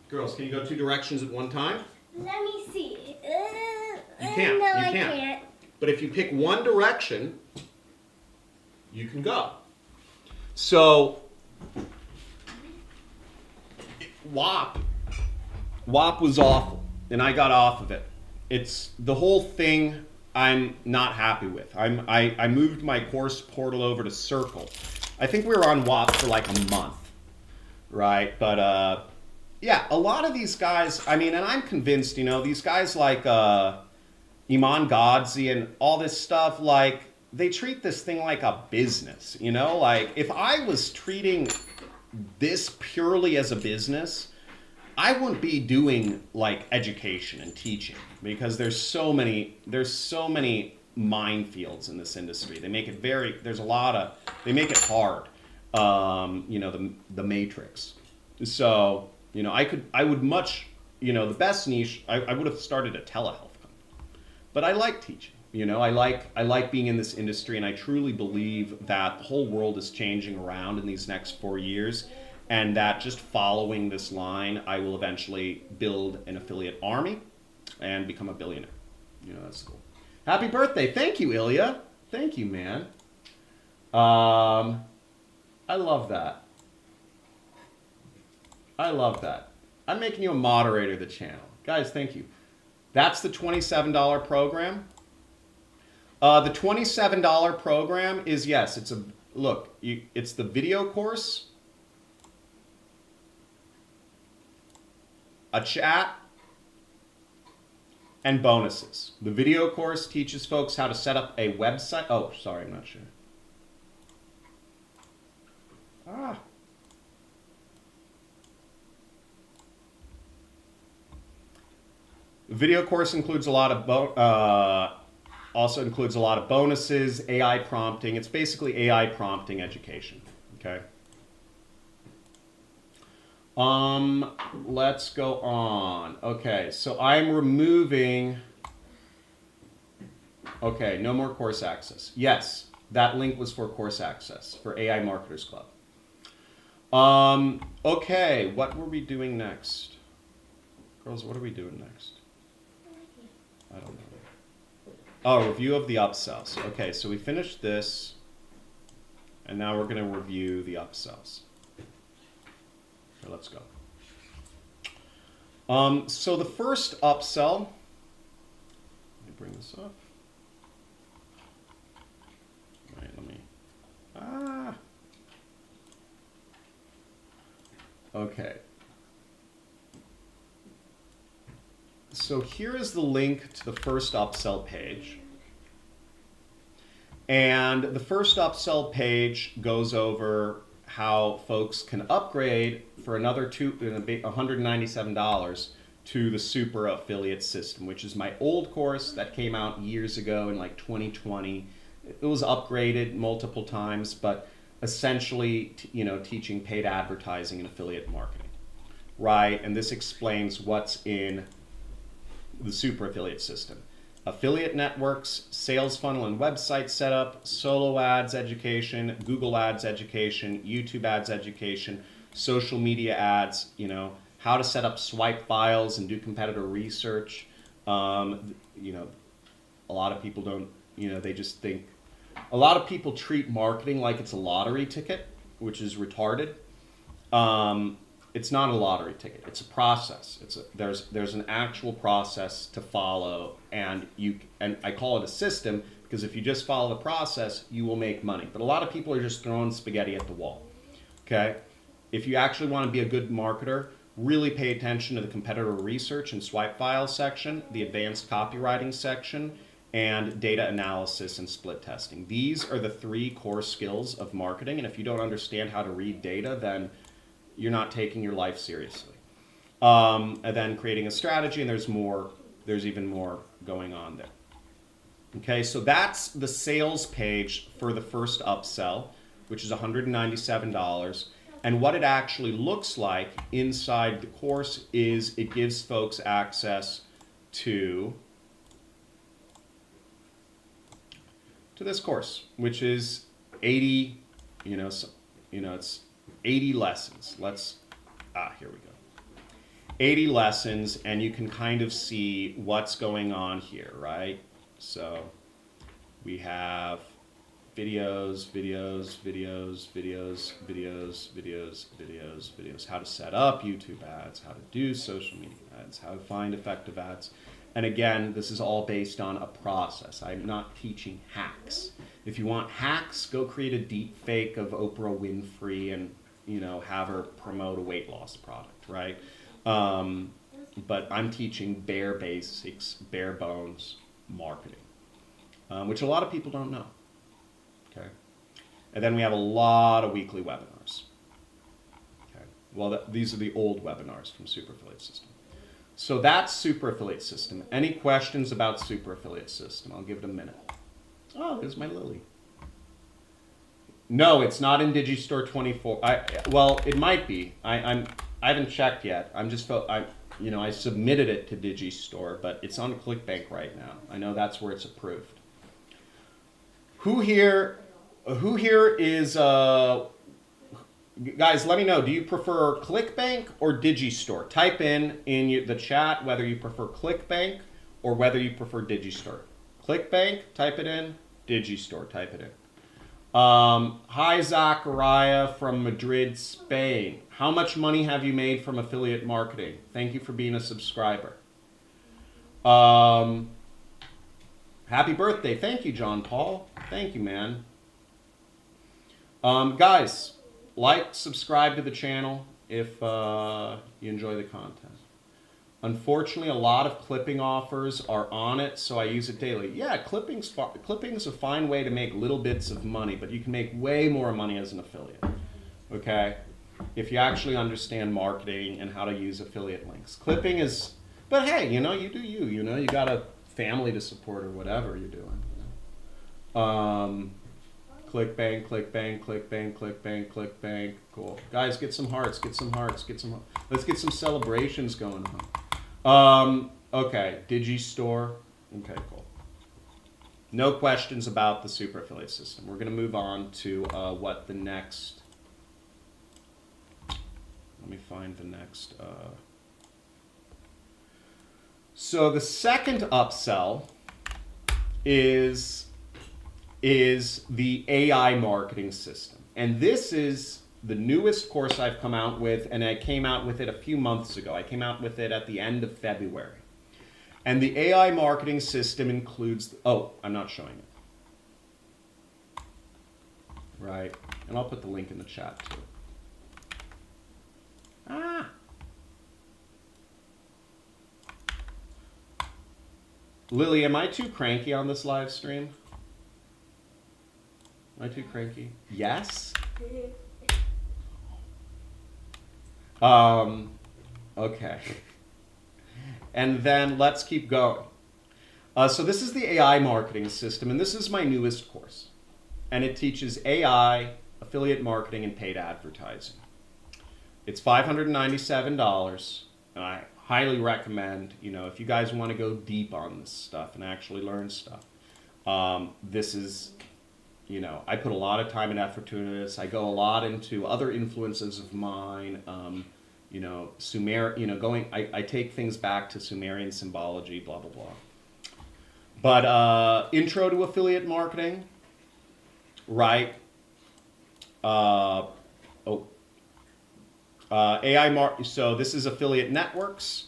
S1: Girls, can you go 2 directions at one time?
S5: Let me see.
S1: You can't.
S5: No,
S1: You
S5: I
S1: can't.
S5: can't.
S1: But if you pick one direction, you can go. So, WAP was awful, and I got off of it. It's the whole thing I'm not happy with. I moved my course portal over to Circle. I think we were on WAP for like a month, right? But yeah, a lot of these guys, I mean, and I'm convinced, you know, these guys like Iman Godzi and all this stuff, like, they treat this thing like a business, you know? Like, if I was treating this purely as a business, I wouldn't be doing like education and teaching, because there's so many minefields in this industry. They make it they make it hard. You know, the matrix. So, you know, I would much, you know, the best niche, I would have started a telehealth company. But I like teaching. You know, I like being in this industry, and I truly believe that the whole world is changing around in these next 4 years, and that just following this line, I will eventually build an affiliate army and become a billionaire. You know, that's cool. Happy birthday. Thank you, Ilya. Thank you, man. I love that. I love that. I'm making you a moderator of the channel. Guys, thank you. That's the $27 program. The $27 program is, yes, it's it's the video course, a chat, and bonuses. The video course teaches folks how to set up a website. Oh, sorry, I'm not sure. The video course includes a lot of also includes a lot of bonuses, AI prompting. It's basically AI prompting education. Okay. Let's go on. Okay, so I'm removing. Okay, no more course access. Yes, that link was for course access for AI Marketers Club. Okay, what were we doing next? Girls, what are we doing next? I don't know. Oh, review of the upsells. Okay, so we finished this, and now we're going to review the upsells. Okay, let's go. So the first upsell, let me bring this up. All right, let me, Okay. So here is the link to the first upsell page. And the first upsell page goes over how folks can upgrade for another $197 to the super affiliate system, which is my old course that came out years ago in like 2020. It was upgraded multiple times, but essentially, teaching paid advertising and affiliate marketing, right? And this explains what's in the super affiliate system. Affiliate networks, sales funnel and website setup, solo ads education, Google ads education, YouTube ads education, social media ads, how to set up swipe files and do competitor research. A lot of people don't, they just think, a lot of people treat marketing like it's a lottery ticket, which is retarded. It's not a lottery ticket. It's a process. There's an actual process to follow, and I call it a system because if you just follow the process, you will make money. But a lot of people are just throwing spaghetti at the wall. Okay, if you actually want to be a good marketer, really pay attention to the competitor research and swipe file section, the advanced copywriting section, and data analysis and split testing. These are the 3 core skills of marketing, and if you don't understand how to read data, then you're not taking your life seriously. And then creating a strategy, and there's even more going on there. Okay, so that's the sales page for the first upsell, which is $197. And what it actually looks like inside the course is it gives folks access to this course, which is 80, it's 80 lessons. Here we go. 80 lessons, and you can kind of see what's going on here, right? So we have videos, how to set up YouTube ads, how to do social media ads, how to find effective ads. And again, this is all based on a process. I'm not teaching hacks. If you want hacks, go create a deep fake of Oprah Winfrey and have her promote a weight loss product, right? But I'm teaching bare basics, bare bones marketing, which a lot of people don't know. Okay, and then we have a lot of weekly webinars. Okay, well these are the old webinars from Super Affiliate System. So that's Super Affiliate System. Any questions about Super Affiliate System? I'll give it a minute. Oh, there's my Lily. No, it's not in Digistore 24. Well, it might be. I haven't checked yet. I submitted it to Digistore, but it's on Clickbank right now. I know that's where it's approved. Who here is guys, let me know, do you prefer Clickbank or Digistore? Type in the chat whether you prefer Clickbank or whether you prefer Digistore. Clickbank, type it in. Digistore, type it in. Hi, Zachariah from Madrid, Spain. How much money have you made from affiliate marketing? Thank you for being a subscriber. Happy birthday. Thank you, John Paul. Thank you, man. Guys, subscribe to the channel if you enjoy the content. Unfortunately, a lot of clipping offers are on it, so I use it daily. Yeah, clipping's a fine way to make little bits of money, but you can make way more money as an affiliate, okay? If you actually understand marketing and how to use affiliate links. Clipping is, but hey, you do you got a family to support or whatever you're doing. Clickbank, Clickbank, Clickbank, Clickbank, Clickbank. Cool. Guys, get some hearts, let's get some celebrations going on. Okay, Digistore. Okay, cool. No questions about the super affiliate system. We're going to move on to what the next... Let me find the next... So the second upsell is the AI marketing system. And this is the newest course I've come out with, and I came out with it a few months ago. I came out with it at the end of February. And the AI marketing system includes, oh, I'm not showing it. Right, and I'll put the link in the chat too. Lily, am I too cranky on this live stream? Am I too cranky? Yes? Okay. And then let's keep going. So this is the AI marketing system, and this is my newest course. And it teaches AI, affiliate marketing, and paid advertising. It's $597, and I highly recommend, if you guys want to go deep on this stuff and actually learn stuff, this is, I put a lot of time and effort into this. I go a lot into other influences of mine, I take things back to Sumerian symbology, blah, blah, blah. But intro to affiliate marketing, right? So this is affiliate networks.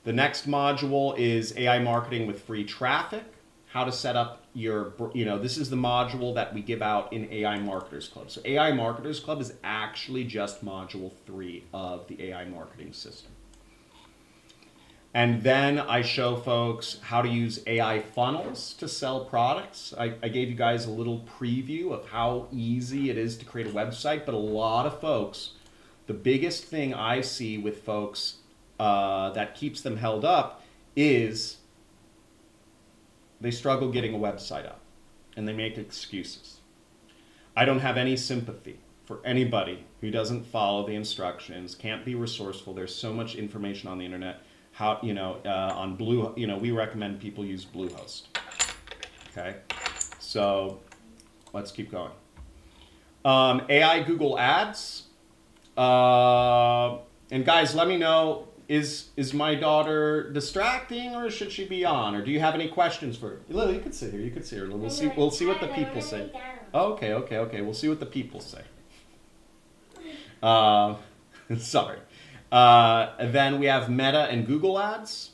S1: The next module is AI marketing with free traffic. How to set up your, this is the module that we give out in AI Marketers Club. So AI Marketers Club is actually just module 3 of the AI marketing system. And then I show folks how to use AI funnels to sell products. I gave you guys a little preview of how easy it is to create a website, but a lot of folks, the biggest thing I see with folks that keeps them held up is they struggle getting a website up and they make excuses. I don't have any sympathy for anybody who doesn't follow the instructions, can't be resourceful. There's so much information on the internet. On Blue, we recommend people use Bluehost. Okay, so let's keep going. AI Google Ads. And guys, let me know, is my daughter distracting or should she be on? Or do you have any questions for her? Lily, you could sit here. You could sit here. We'll see what the people say. Oh, okay. We'll see what the people say. Sorry. Then we have Meta and Google Ads,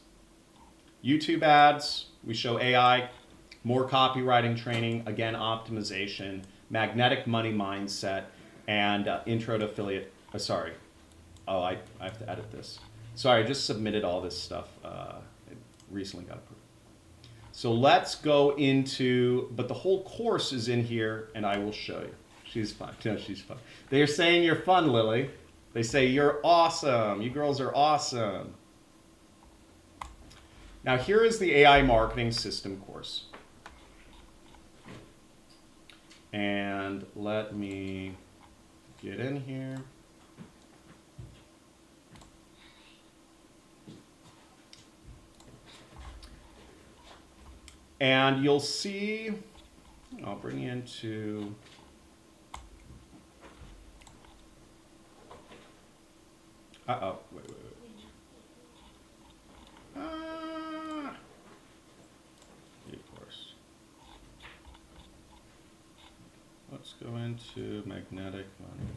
S1: YouTube ads. We show AI, more copywriting training, again, optimization, magnetic money mindset, and intro to affiliate. I have to edit this. Sorry, I just submitted all this stuff. It recently got approved. So let's go into, but the whole course is in here, and I will show you. She's fun. No, she's fun. They're saying you're fun, Lily. They say you're awesome. You girls are awesome. Now here is the AI marketing system course. And let me get in here. And you'll see, I'll bring you into, wait. Of course. Let's go into magnetic money.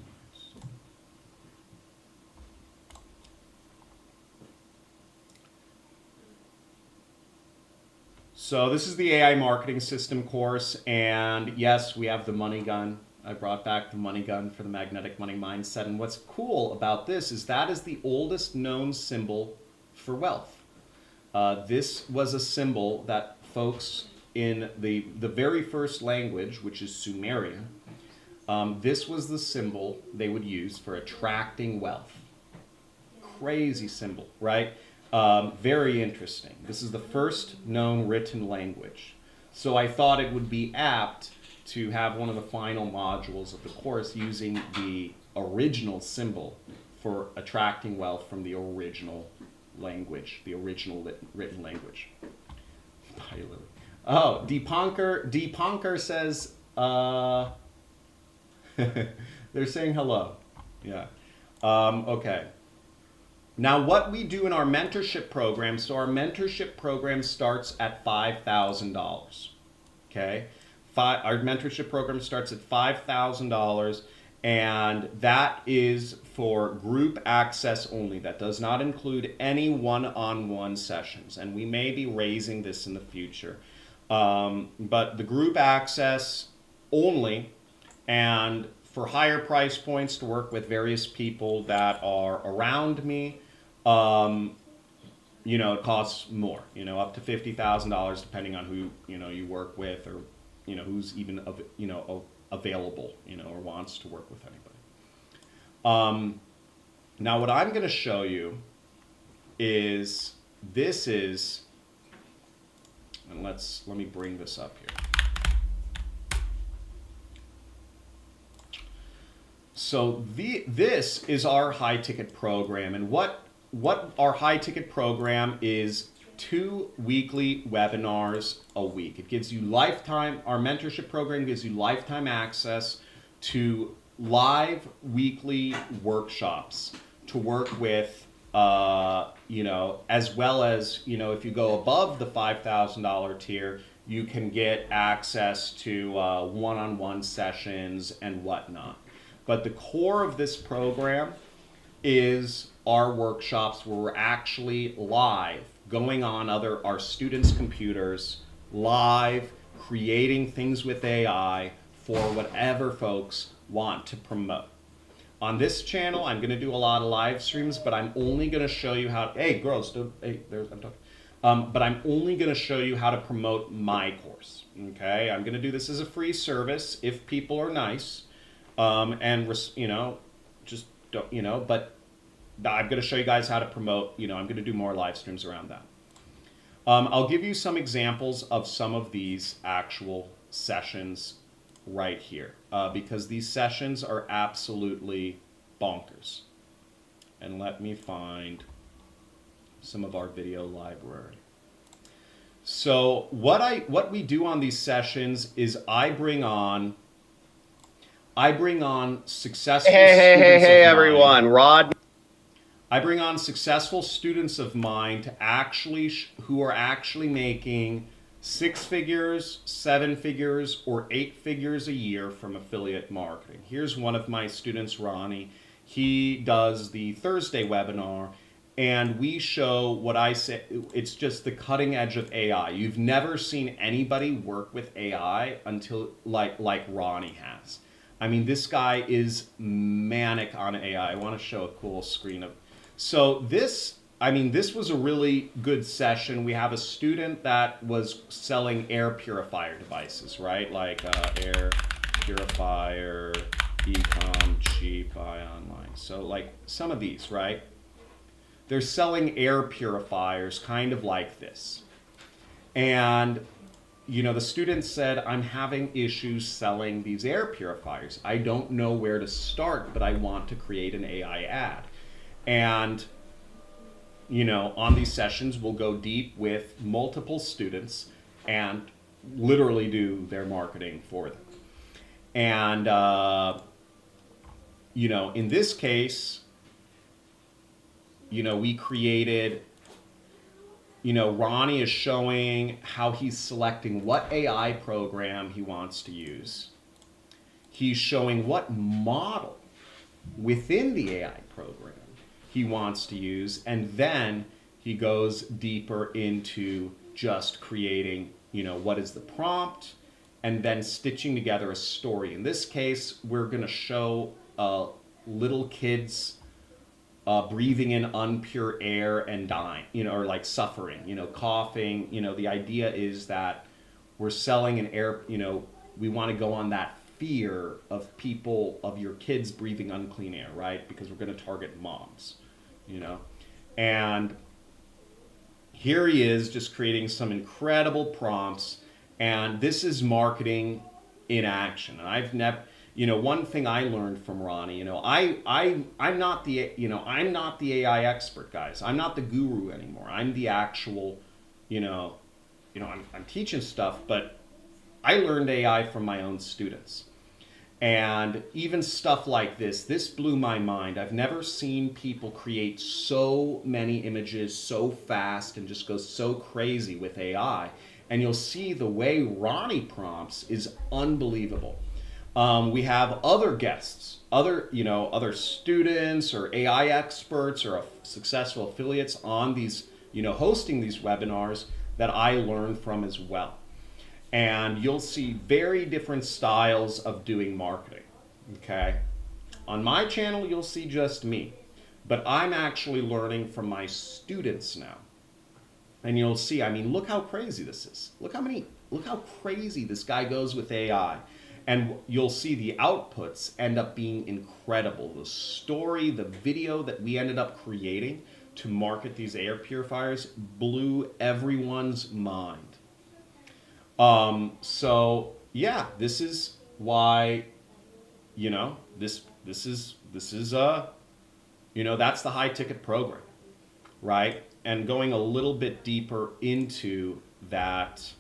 S1: So this is the AI marketing system course, and yes, we have the money gun. I brought back the money gun for the magnetic money mindset, and what's cool about this is that is the oldest known symbol for wealth. This was a symbol that folks in the very first language, which is Sumerian, this was the symbol they would use for attracting wealth. Crazy symbol, right? Very interesting. This is the first known written language. So I thought it would be apt to have one of the final modules of the course using the original symbol for attracting wealth from the original language, the original written language. Oh, Deepankar says, they're saying hello. Yeah. Okay. Now, what we do in our mentorship program, so our mentorship program starts at $5,000, okay? Our mentorship program starts at $5,000, and that is for group access only. That does not include any one-on-one sessions, and we may be raising this in the future. But the group access only, and for higher price points to work with various people that are around me, it costs more, up to $50,000 depending on who, you work with, or, who's even, available, or wants to work with anybody. Now what I'm going to show you is, and let me bring this up here. So this is our high ticket program, and what our high ticket program is: 2 weekly webinars a week. It gives you lifetime, our mentorship program gives you lifetime access to live weekly workshops to work with, as well as, if you go above the $5,000 tier, you can get access to one-on-one sessions and whatnot. But the core of this program is our workshops where we're actually live, going on our students' computers, live, creating things with AI for whatever folks want to promote. On this channel, I'm going to do a lot of live streams, but I'm only going to show you how. Hey, girls, I'm talking. But I'm only going to show you how to promote my course. Okay, I'm going to do this as a free service if people are nice, and just don't, But I'm going to show you guys how to promote. I'm going to do more live streams around that. I'll give you some examples of some of these actual sessions right here, because these sessions are absolutely bonkers. And let me find some of our video library. So what we do on these sessions is I bring on successful students of mine.
S3: Everyone, Rod.
S1: I bring on successful students of mine to who are actually making 6 figures, 7 figures, or 8 figures a year from affiliate marketing. Here's one of my students, Ronnie. He does the Thursday webinar, and we show what I say, it's just the cutting edge of AI. You've never seen anybody work with AI until like Ronnie has. I mean, this guy is manic on AI. I want to show a cool screen of. So this was a really good session. We have a student that was selling air purifier devices, right? Like air purifier, e-com, cheap, buy online. So like some of these, right? They're selling air purifiers kind of like this. And, the student said, I'm having issues selling these air purifiers. I don't know where to start, but I want to create an AI ad. And on these sessions, we'll go deep with multiple students and literally do their marketing for them. And, in this case, we created, Ronnie is showing how he's selecting what AI program he wants to use. He's showing what model within the AI program he wants to use, and then he goes deeper into just creating, what is the prompt, and then stitching together a story. In this case, we're going to show little kids breathing in unpure air and dying, or like suffering, coughing. The idea is that we're selling an air, we want to go on that fear of your kids breathing unclean air, right? Because we're going to target moms, and here he is just creating some incredible prompts, and this is marketing in action. And I've never, one thing I learned from Ronnie, I'm not the AI expert, guys. I'm not the guru anymore. I'm the actual, I'm teaching stuff, but I learned AI from my own students. And even stuff like this blew my mind. I've never seen people create so many images so fast and just go so crazy with AI. And you'll see the way Ronnie prompts is unbelievable. We have other guests, other students or AI experts or successful affiliates on these, hosting these webinars that I learned from as well. And you'll see very different styles of doing marketing, okay? On my channel, you'll see just me, but I'm actually learning from my students now, And you'll see, I mean, look how crazy this is. Look how crazy this guy goes with AI. And you'll see the outputs end up being incredible. The story, the video that we ended up creating to market these air purifiers blew everyone's mind. So yeah, this is why, you know, this is you know, that's the high ticket program, right? And going a little bit deeper into that,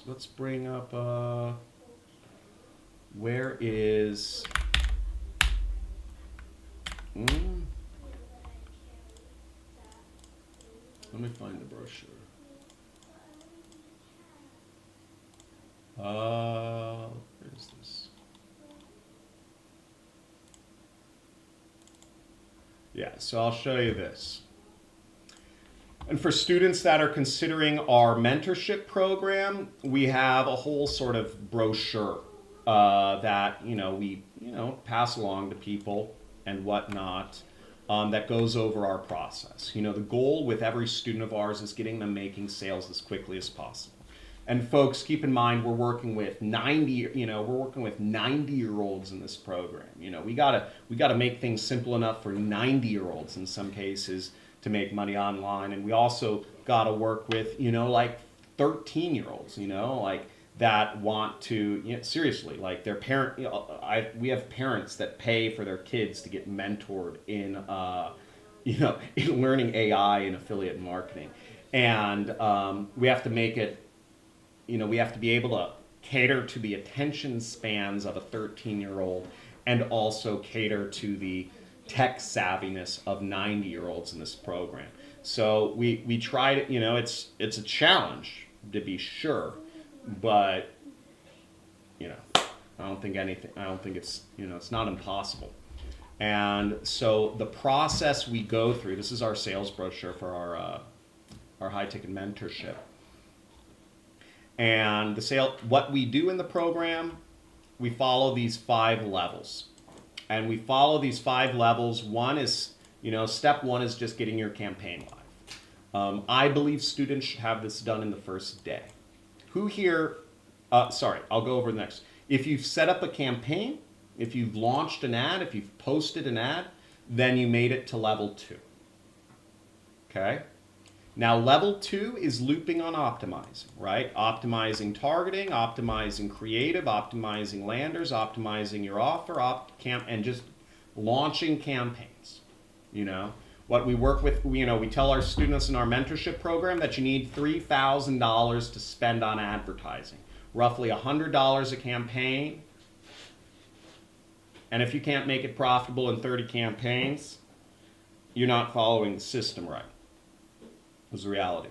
S1: let's bring up, where is, let me find the brochure. Where is this? Yeah, so I'll show you this. And for students that are considering our mentorship program, we have a whole sort of brochure that we pass along to people and whatnot that goes over our process. You know, the goal with every student of ours is getting them making sales as quickly as possible. And folks, keep in mind we're working with 90-year-olds in this program. You know, we gotta make things simple enough for 90-year-olds in some cases to make money online, and we also gotta work with like 13-year-olds, like that want to seriously, like their parent. We have parents that pay for their kids to get mentored in in learning AI and affiliate marketing, and we have to make it. We have to be able to cater to the attention spans of a 13-year-old and also cater to the tech savviness of 90-year-olds in this program. So we try to, it's a challenge to be sure, but I don't think it's, it's not impossible. And so the process we go through, this is our sales brochure for our high ticket mentorship. And what we do in the program, we follow these 5 levels. And we follow these 5 levels. One is, step 1 is just getting your campaign live. I believe students should have this done in the first day. Who here, sorry, I'll go over the next. If you've set up a campaign, if you've launched an ad, if you've posted an ad, then you made it to level 2. Okay? Now, level 2 is looping on optimizing, right? Optimizing targeting, optimizing creative, optimizing landers, optimizing your offer, and just launching campaigns. What we work with, we tell our students in our mentorship program that you need $3,000 to spend on advertising, roughly $100 a campaign. And if you can't make it profitable in 30 campaigns, you're not following the system right. Was the reality.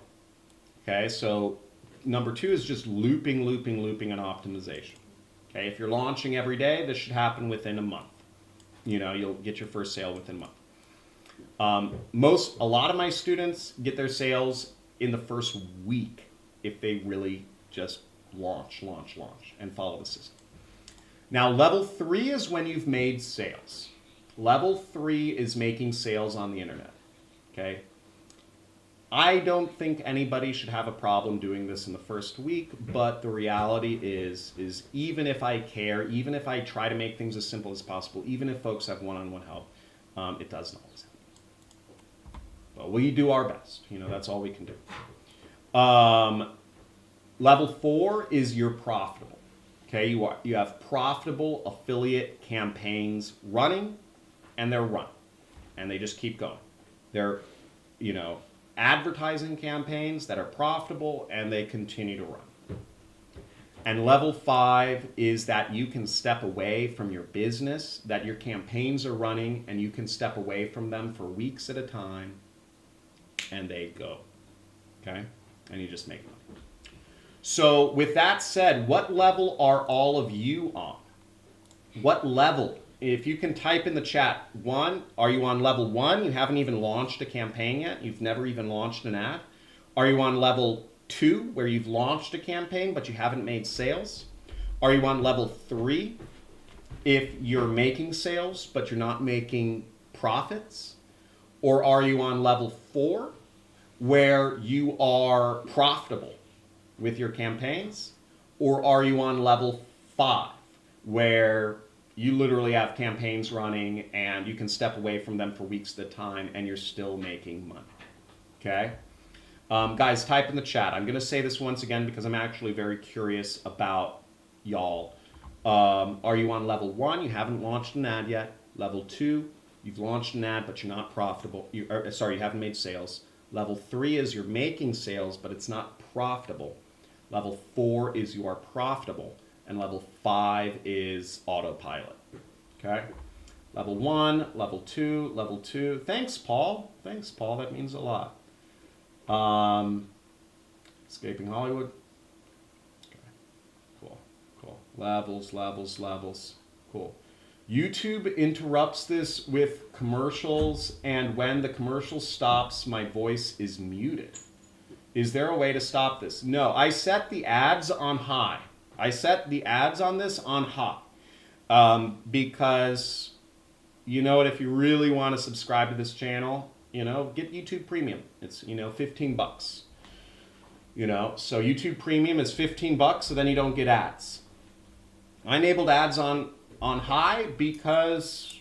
S1: Okay, so number 2 is just looping on optimization. Okay, if you're launching every day, this should happen within a month. You'll get your first sale within a month. A lot of my students get their sales in the first week if they really just launch and follow the system. Now, level 3 is when you've made sales. Level 3 is making sales on the internet. Okay. I don't think anybody should have a problem doing this in the first week, but the reality is even if I care, even if I try to make things as simple as possible, even if folks have one-on-one help, it doesn't always happen. But we do our best. That's all we can do. Level 4 is you're profitable. Okay, you have profitable affiliate campaigns running, and they're running, and they just keep going. They're, advertising campaigns that are profitable, and they continue to run. And level 5 is that you can step away from your business, that your campaigns are running, and you can step away from them for weeks at a time, and they go. Okay? And you just make money. So with that said, what level are all of you on? What level? If you can type in the chat, 1, are you on level 1? You haven't even launched a campaign yet. You've never even launched an ad. Are you on level 2, where you've launched a campaign, but you haven't made sales? Are you on level 3, if you're making sales, but you're not making profits? Or are you on level 4, where you are profitable with your campaigns? Or are you on level 5 where you literally have campaigns running and you can step away from them for weeks at a time and you're still making money? Okay? Guys, type in the chat. I'm going to say this once again because I'm actually very curious about y'all. Are you on level 1? You haven't launched an ad yet. Level 2, you've launched an ad, but you're not profitable. You haven't made sales. Level 3 is you're making sales, but it's not profitable. Level 4 is you are profitable. And level 5 is autopilot. Okay? Level 1, level 2, level 2. Thanks, Paul. Thanks, Paul. That means a lot. Escaping Hollywood. Okay. Cool. Cool. Levels, levels, levels. Cool. YouTube interrupts this with commercials, and when the commercial stops, my voice is muted. Is there a way to stop this? No, I set the ads on high. I set the ads on this on high. Because, you know what, if you really want to subscribe to this channel, get YouTube Premium. It's, 15 bucks. So YouTube Premium is 15 bucks, so then you don't get ads. I enabled ads on high because,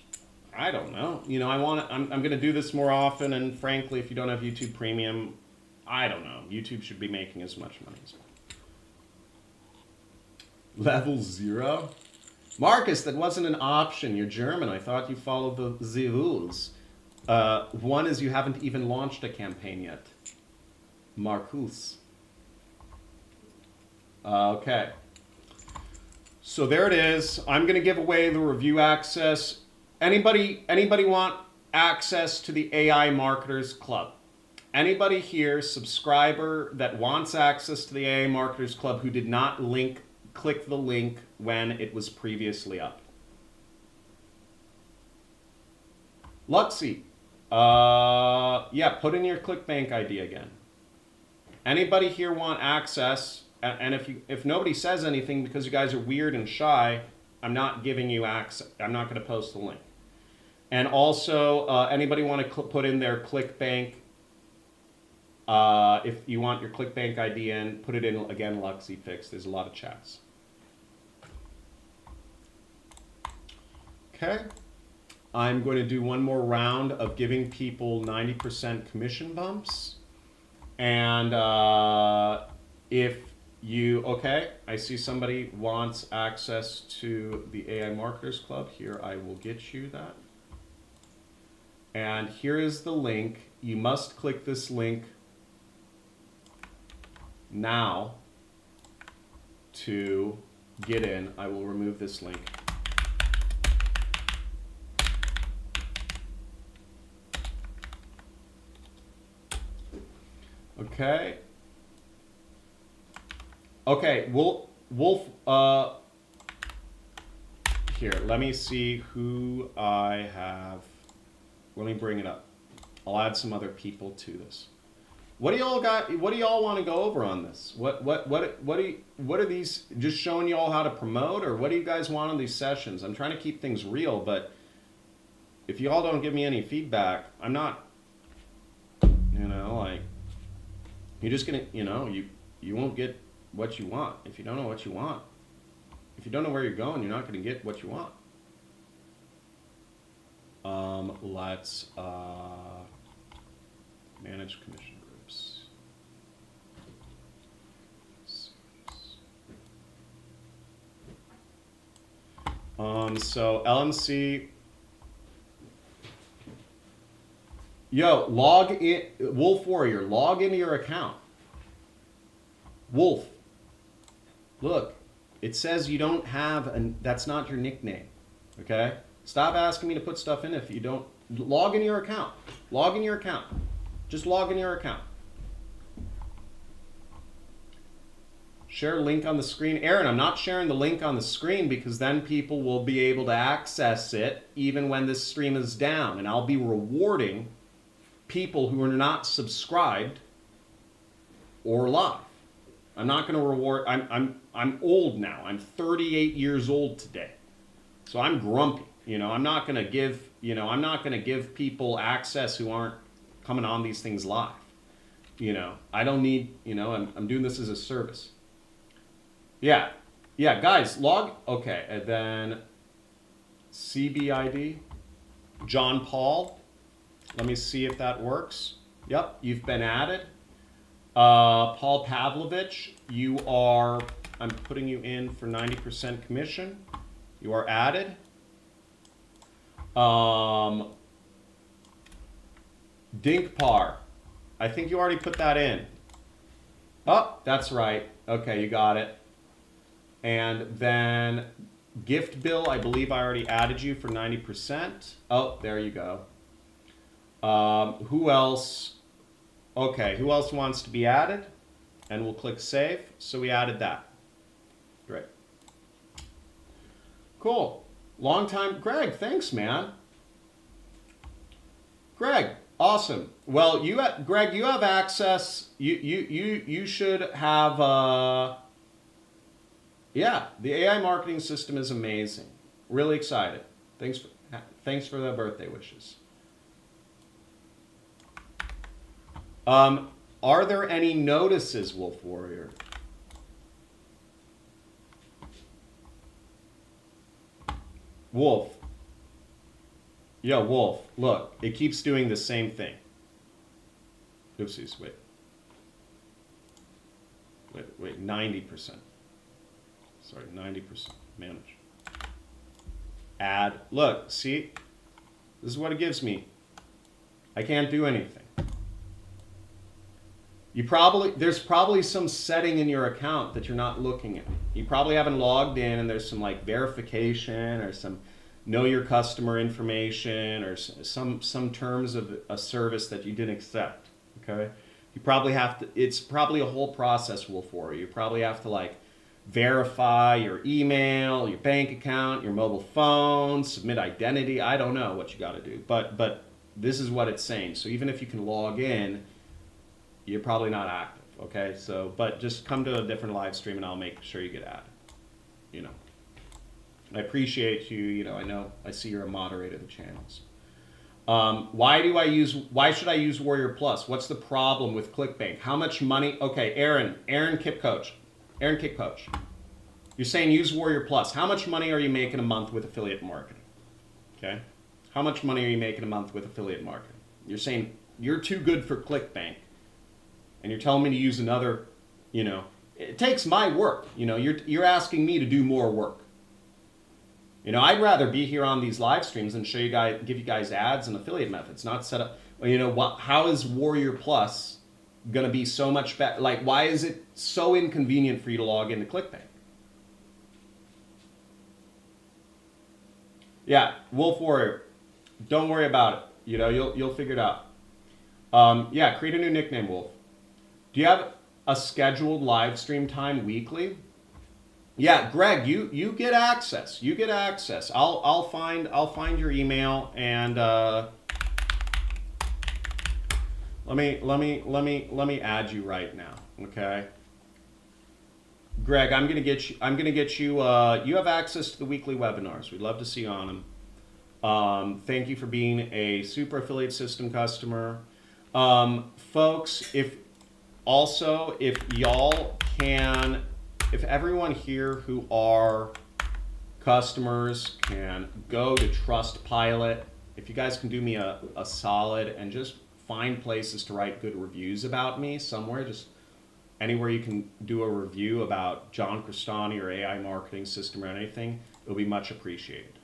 S1: I don't know. I'm going to do this more often, and frankly, if you don't have YouTube Premium, I don't know. YouTube should be making as much money as well. Level 0? Marcus, that wasn't an option. You're German. I thought you followed the rules. 1 is you haven't even launched a campaign yet. Marcus. Okay. So there it is. I'm going to give away the review access. Anybody want access to the AI Marketers Club? Anybody here, subscriber, that wants access to the AA Marketers Club who did not click the link when it was previously up? Luxy, yeah, put in your Clickbank ID again. Anybody here want access? And if nobody says anything because you guys are weird and shy, I'm not giving you access. I'm not going to post the link. And also, anybody want to put in their Clickbank? If you want your Clickbank ID in, put it in again, Luxy Fix. There's a lot of chats. Okay. I'm going to do one more round of giving people 90% commission bumps. And if you, okay, I see somebody wants access to the AI Marketers Club. Here, I will get you that. And here is the link. You must click this link now to get in. I will remove this link. Okay. Okay, Wolf, here, let me see who I have. Let me bring it up. I'll add some other people to this. What do y'all got? What do y'all want to go over on this? What are these? Just showing you all how to promote, or what do you guys want on these sessions? I'm trying to keep things real, but if y'all don't give me any feedback, I'm not. Like, you're just gonna, you won't get what you want if you don't know what you want. If you don't know where you're going, you're not going to get what you want. Let's manage commission groups. So LMC. Yo, log in, Wolf Warrior, log into your account. Wolf, look, it says you don't have, and that's not your nickname, okay? Stop asking me to put stuff in if you don't. Log in your account. Log in your account. Just log in your account. Share link on the screen. Aaron, I'm not sharing the link on the screen because then people will be able to access it even when this stream is down, and I'll be rewarding people who are not subscribed or live. I'm not going to reward. I'm old now. I'm 38 years old today, so I'm grumpy. I'm not going to give. I'm not going to give people access who aren't coming on these things live. I don't need, I'm doing this as a service. Yeah. Yeah, guys, log. Okay, and then CBID, John Paul. Let me see if that works. Yep, you've been added. Paul Pavlovich, I'm putting you in for 90% commission. You are added. Dinkpar, I think you already put that in. Oh, that's right. Okay, you got it. And then Gift Bill, I believe I already added you for 90%. Oh, there you go. Who else? Okay, who else wants to be added? And we'll click Save. So we added that. Great. Cool. Long time. Greg, thanks, man. Greg, awesome. Well, Greg, you have access. You should have. Yeah, the AI marketing system is amazing. Really excited. Thanks for the birthday wishes. Are there any notices, Wolf Warrior? Wolf. Yo, Wolf, look, it keeps doing the same thing. Oopsies, wait, 90%. Sorry, 90%. Manage. Add. Look, see? This is what it gives me. I can't do anything. There's probably some setting in your account that you're not looking at. You probably haven't logged in and there's some like verification or some know your customer information or some terms of a service that you didn't accept, okay? You probably have to, it's probably a whole process for you. You probably have to like verify your email, your bank account, your mobile phone, submit identity. I don't know what you got to do, but this is what it's saying. So even if you can log in, you're probably not active, okay? So, but just come to a different live stream and I'll make sure you get added, I appreciate you, I know, I see you're a moderator of the channels. Why should I use Warrior Plus? What's the problem with Clickbank? How much money? Okay, Aaron Kip Coach. You're saying use Warrior Plus. How much money are you making a month with affiliate marketing? Okay? How much money are you making a month with affiliate marketing? You're saying you're too good for Clickbank. And you're telling me to use another, it takes my work. You're asking me to do more work. I'd rather be here on these live streams and give you guys ads and affiliate methods, not set up. How is Warrior Plus going to be so much better? Like, why is it so inconvenient for you to log into Clickbank? Yeah, Wolf Warrior, don't worry about it. You'll figure it out. Yeah, create a new nickname, Wolf. Do you have a scheduled live stream time weekly? Yeah, Greg, you get access. You get access. I'll find your email and let me add you right now. Okay. Greg, I'm gonna get you. You have access to the weekly webinars. We'd love to see you on them. Thank you for being a Super Affiliate System customer, folks. If y'all can. If everyone here who are customers can go to Trustpilot, if you guys can do me a solid and just find places to write good reviews about me somewhere, just anywhere you can do a review about John Crestani or AI marketing system or anything, it'll be much appreciated.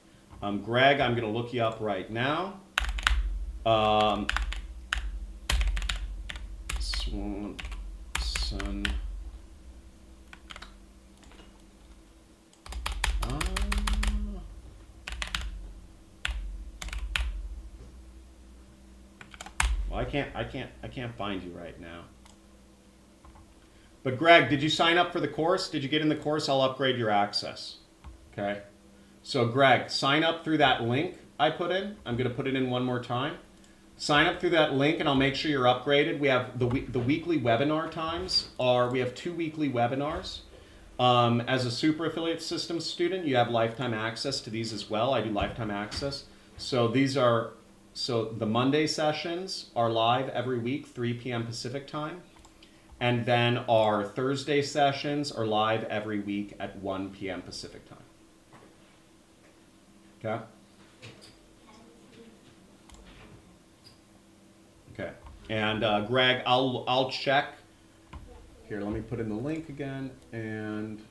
S1: Greg, I'm going to look you up right now. Swanson. Well, I can't find you right now. But Greg, did you sign up for the course? Did you get in the course? I'll upgrade your access. Okay. So Greg, sign up through that link I put in. I'm going to put it in one more time. Sign up through that link and I'll make sure you're upgraded. We have the weekly webinar times we have 2 weekly webinars. As a Super Affiliate Systems student, you have lifetime access to these as well. I do lifetime access. So these are So the Monday sessions are live every week, 3 p.m. Pacific time. And then our Thursday sessions are live every week at 1 p.m. Pacific time. Okay? Okay. And Greg, I'll check. Here, let me put in the link again, and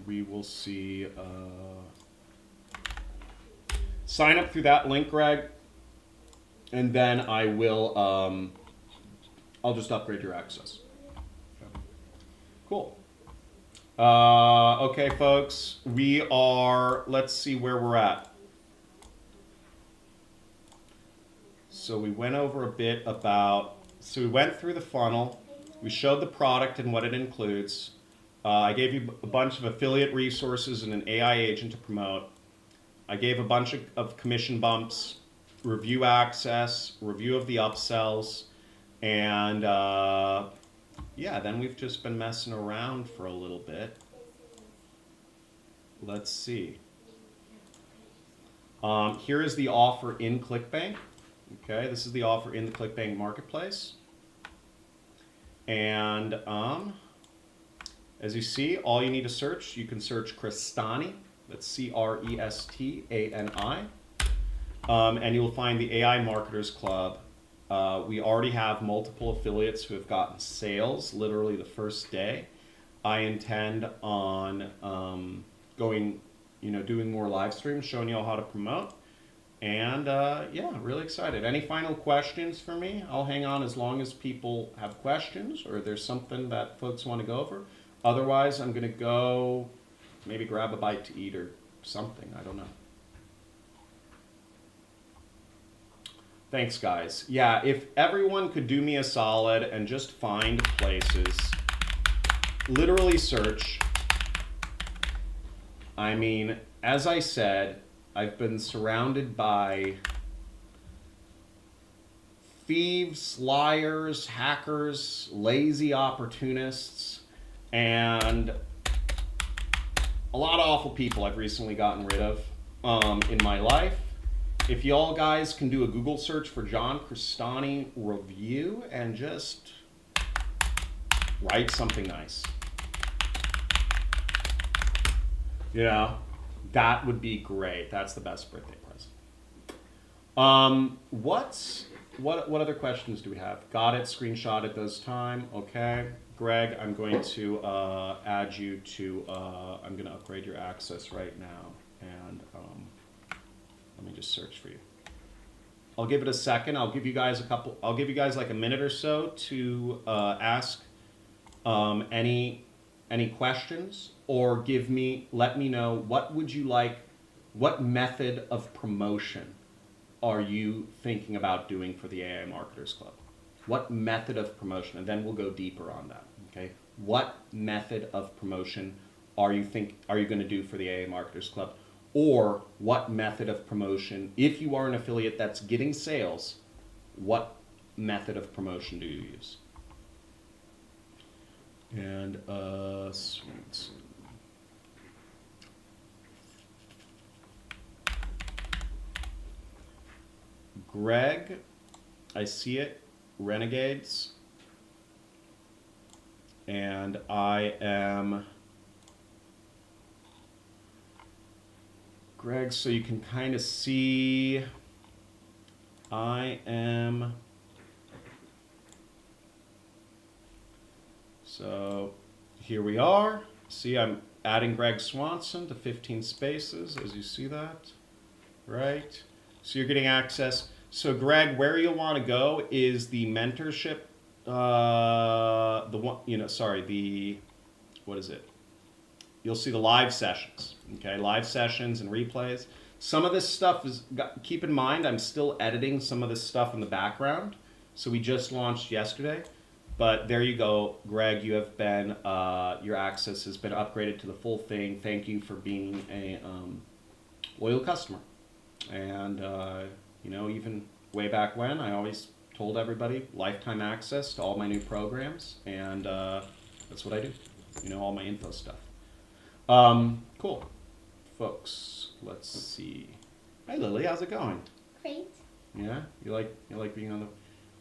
S1: we will see. Sign up through that link, Greg, and then I will. I'll just upgrade your access. Cool. Okay, folks, we are. Let's see where we're at. So we went over a bit about. So we went through the funnel. We showed the product and what it includes. I gave you a bunch of affiliate resources and an AI agent to promote. I gave a bunch of commission bumps, review access, review of the upsells, and yeah, then we've just been messing around for a little bit. Let's see. Here is the offer in Clickbank. Okay, this is the offer in the Clickbank marketplace. And as you see, all you need to search, you can search Crestani. That's Crestani. And you'll find the AI Marketers Club. We already have multiple affiliates who have gotten sales literally the first day. I intend on doing more live streams, showing you all how to promote. And yeah, really excited. Any final questions for me? I'll hang on as long as people have questions or there's something that folks want to go over. Otherwise, I'm going to go maybe grab a bite to eat or something. I don't know. Thanks, guys. Yeah, if everyone could do me a solid and just find places, literally search. I mean, as I said, I've been surrounded by thieves, liars, hackers, lazy opportunists, and a lot of awful people I've recently gotten rid of in my life. If y'all guys can do a Google search for John Crestani review and just write something nice, you know, that would be great. That's the best birthday present. What other questions do we have? Got it. Screenshotted those time. Okay. Greg, I'm going to add you to. I'm going to upgrade your access right now, and let me just search for you. I'll give it a second. I'll give you guys like a minute or so to ask any questions, or let me know what would you like, what method of promotion are you thinking about doing for the AI Marketers Club? What method of promotion? And then we'll go deeper on that. Okay. What method of promotion are you going to do for the AA Marketers Club? Or what method of promotion, if you are an affiliate that's getting sales, what method of promotion do you use? And Greg, I see it, Renegades, and I am Greg, so you can kind of see I am, so here we are. See, I'm adding Greg Swanson to 15 spaces, as you see that, right? So you're getting access. So Greg, where you'll want to go is the mentorship, what is it? You'll see the live sessions, okay? Live sessions and replays. Some of this stuff keep in mind, I'm still editing some of this stuff in the background. So we just launched yesterday, but there you go, Greg, you have been, your access has been upgraded to the full thing. Thank you for being a loyal customer. And, even way back when, I always told everybody lifetime access to all my new programs, and that's what I do, all my info stuff. Cool. Folks, let's see. Hi, Lily. How's it going?
S5: Great.
S1: Yeah, you like being on the.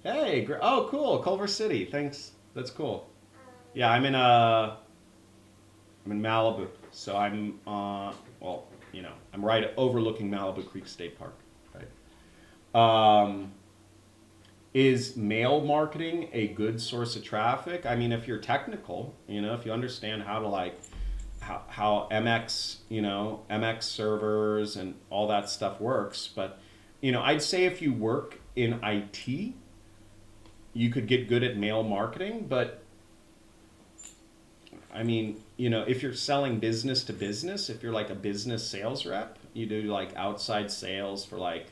S1: Hey, oh, cool, Culver City. Thanks. That's cool. Yeah, I'm in Malibu, so I'm well, I'm right overlooking Malibu Creek State Park. Right. Is mail marketing a good source of traffic? I mean, if you're technical, if you understand how to how MX, MX servers and all that stuff works, but I'd say if you work in IT, you could get good at mail marketing, but I mean, if you're selling business to business, if you're like a business sales rep, you do like outside sales for like,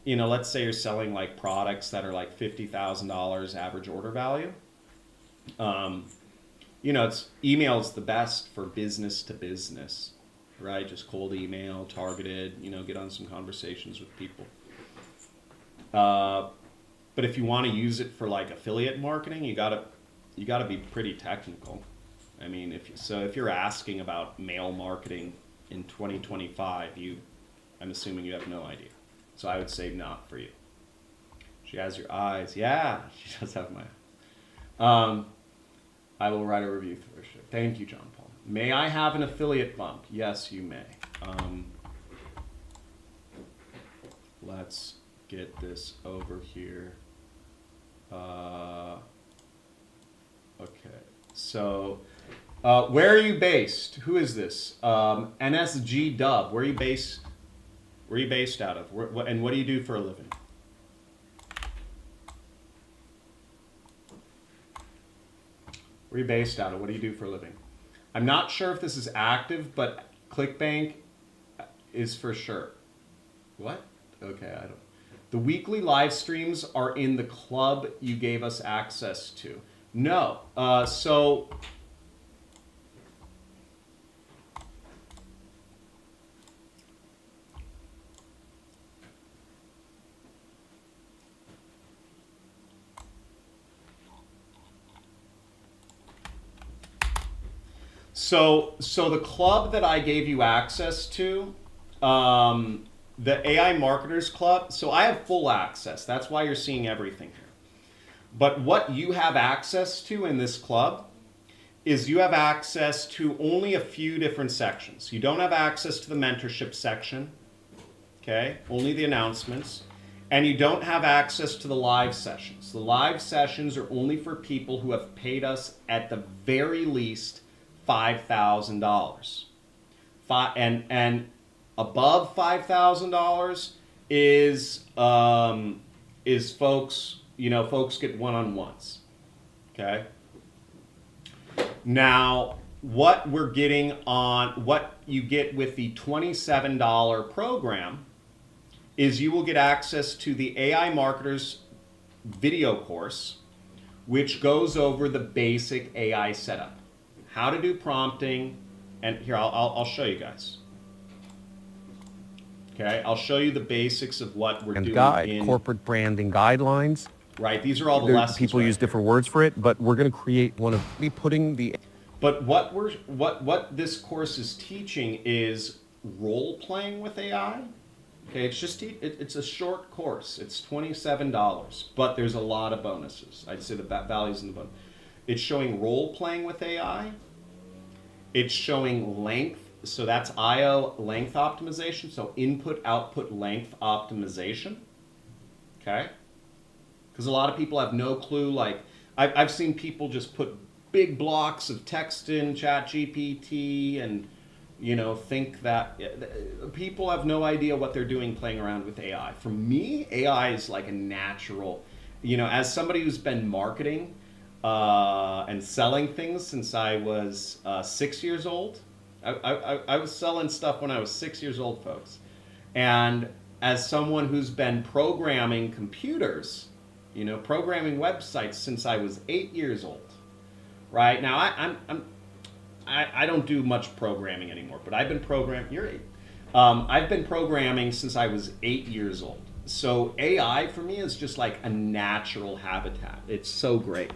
S1: let's say you're selling like products that are like $50,000 average order value. It's email's the best for business to business, right? Just cold email, targeted, get on some conversations with people. But if you want to use it for like affiliate marketing, you gotta be pretty technical. I mean, if you're asking about mail marketing in 2025, I'm assuming you have no idea. So I would say not for you. She has your eyes. Yeah, she does have my. I will write a review for sure. Thank you, John Paul. May I have an affiliate bump? Yes, you may. Let's get this over here. Okay. So, where are you based? Who is this? NSG Dub. Where are you based? Where are you based out of? And what do you do for a living? Where are you based out of? What do you do for a living? I'm not sure if this is active, but Clickbank is for sure. What? Okay, I don't. The weekly live streams are in the club you gave us access to. No. So the club that I gave you access to, the AI Marketers Club, so I have full access. That's why you're seeing everything here. But what you have access to in this club is you have access to only a few different sections. You don't have access to the mentorship section, okay? Only the announcements. And you don't have access to the live sessions. The live sessions are only for people who have paid us at the very least $5,000. And above $5,000 is folks, folks get one-on-ones. Okay. Now, what you get with the $27 program is you will get access to the AI Marketers video course, which goes over the basic AI setup, how to do prompting, and here I'll show you guys. Okay, I'll show you the basics of what we're doing in
S3: corporate branding guidelines.
S1: Right, these are all the lessons.
S3: People use different words for it, but we're going to create one of putting the.
S1: But what this course is teaching is role playing with AI. Okay, it's a short course. It's $27, but there's a lot of bonuses. I'd say the values in the bonus. It's showing role playing with AI. It's showing length. So that's IO length optimization. So input, output, length optimization. Okay. Because a lot of people have no clue. Like I've seen people just put big blocks of text in ChatGPT and, think that people have no idea what they're doing playing around with AI. For me, AI is like a natural, as somebody who's been marketing and selling things since I was 6 years old. I was selling stuff when I was 6 years old, folks. And as someone who's been programming computers, programming websites since I was 8 years old. Right now, I don't do much programming anymore, but I've been programming. You're 8. I've been programming since I was 8 years old. So AI for me is just like a natural habitat. It's so great.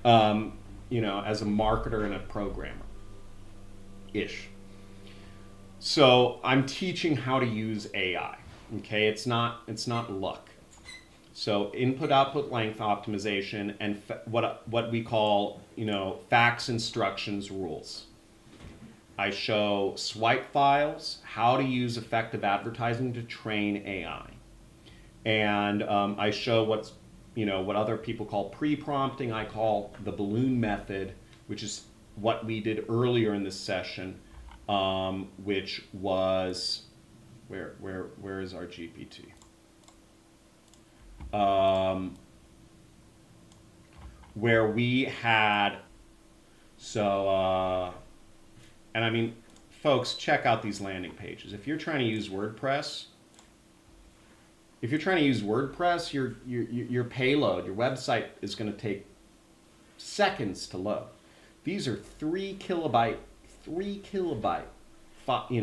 S1: As a marketer and a programmer. Ish. So I'm teaching how to use AI. Okay, it's not luck. So input-output length optimization and what we call, facts, instructions, rules. I show swipe files, how to use effective advertising to train AI. And I show what other people call pre-prompting. I call the balloon method, which is what we did earlier in this session, which was, where is our GPT? Where we had, and I mean, folks, check out these landing pages. If you're trying to use WordPress, your payload, your website is going to take seconds to load. These are 3 kilobyte files.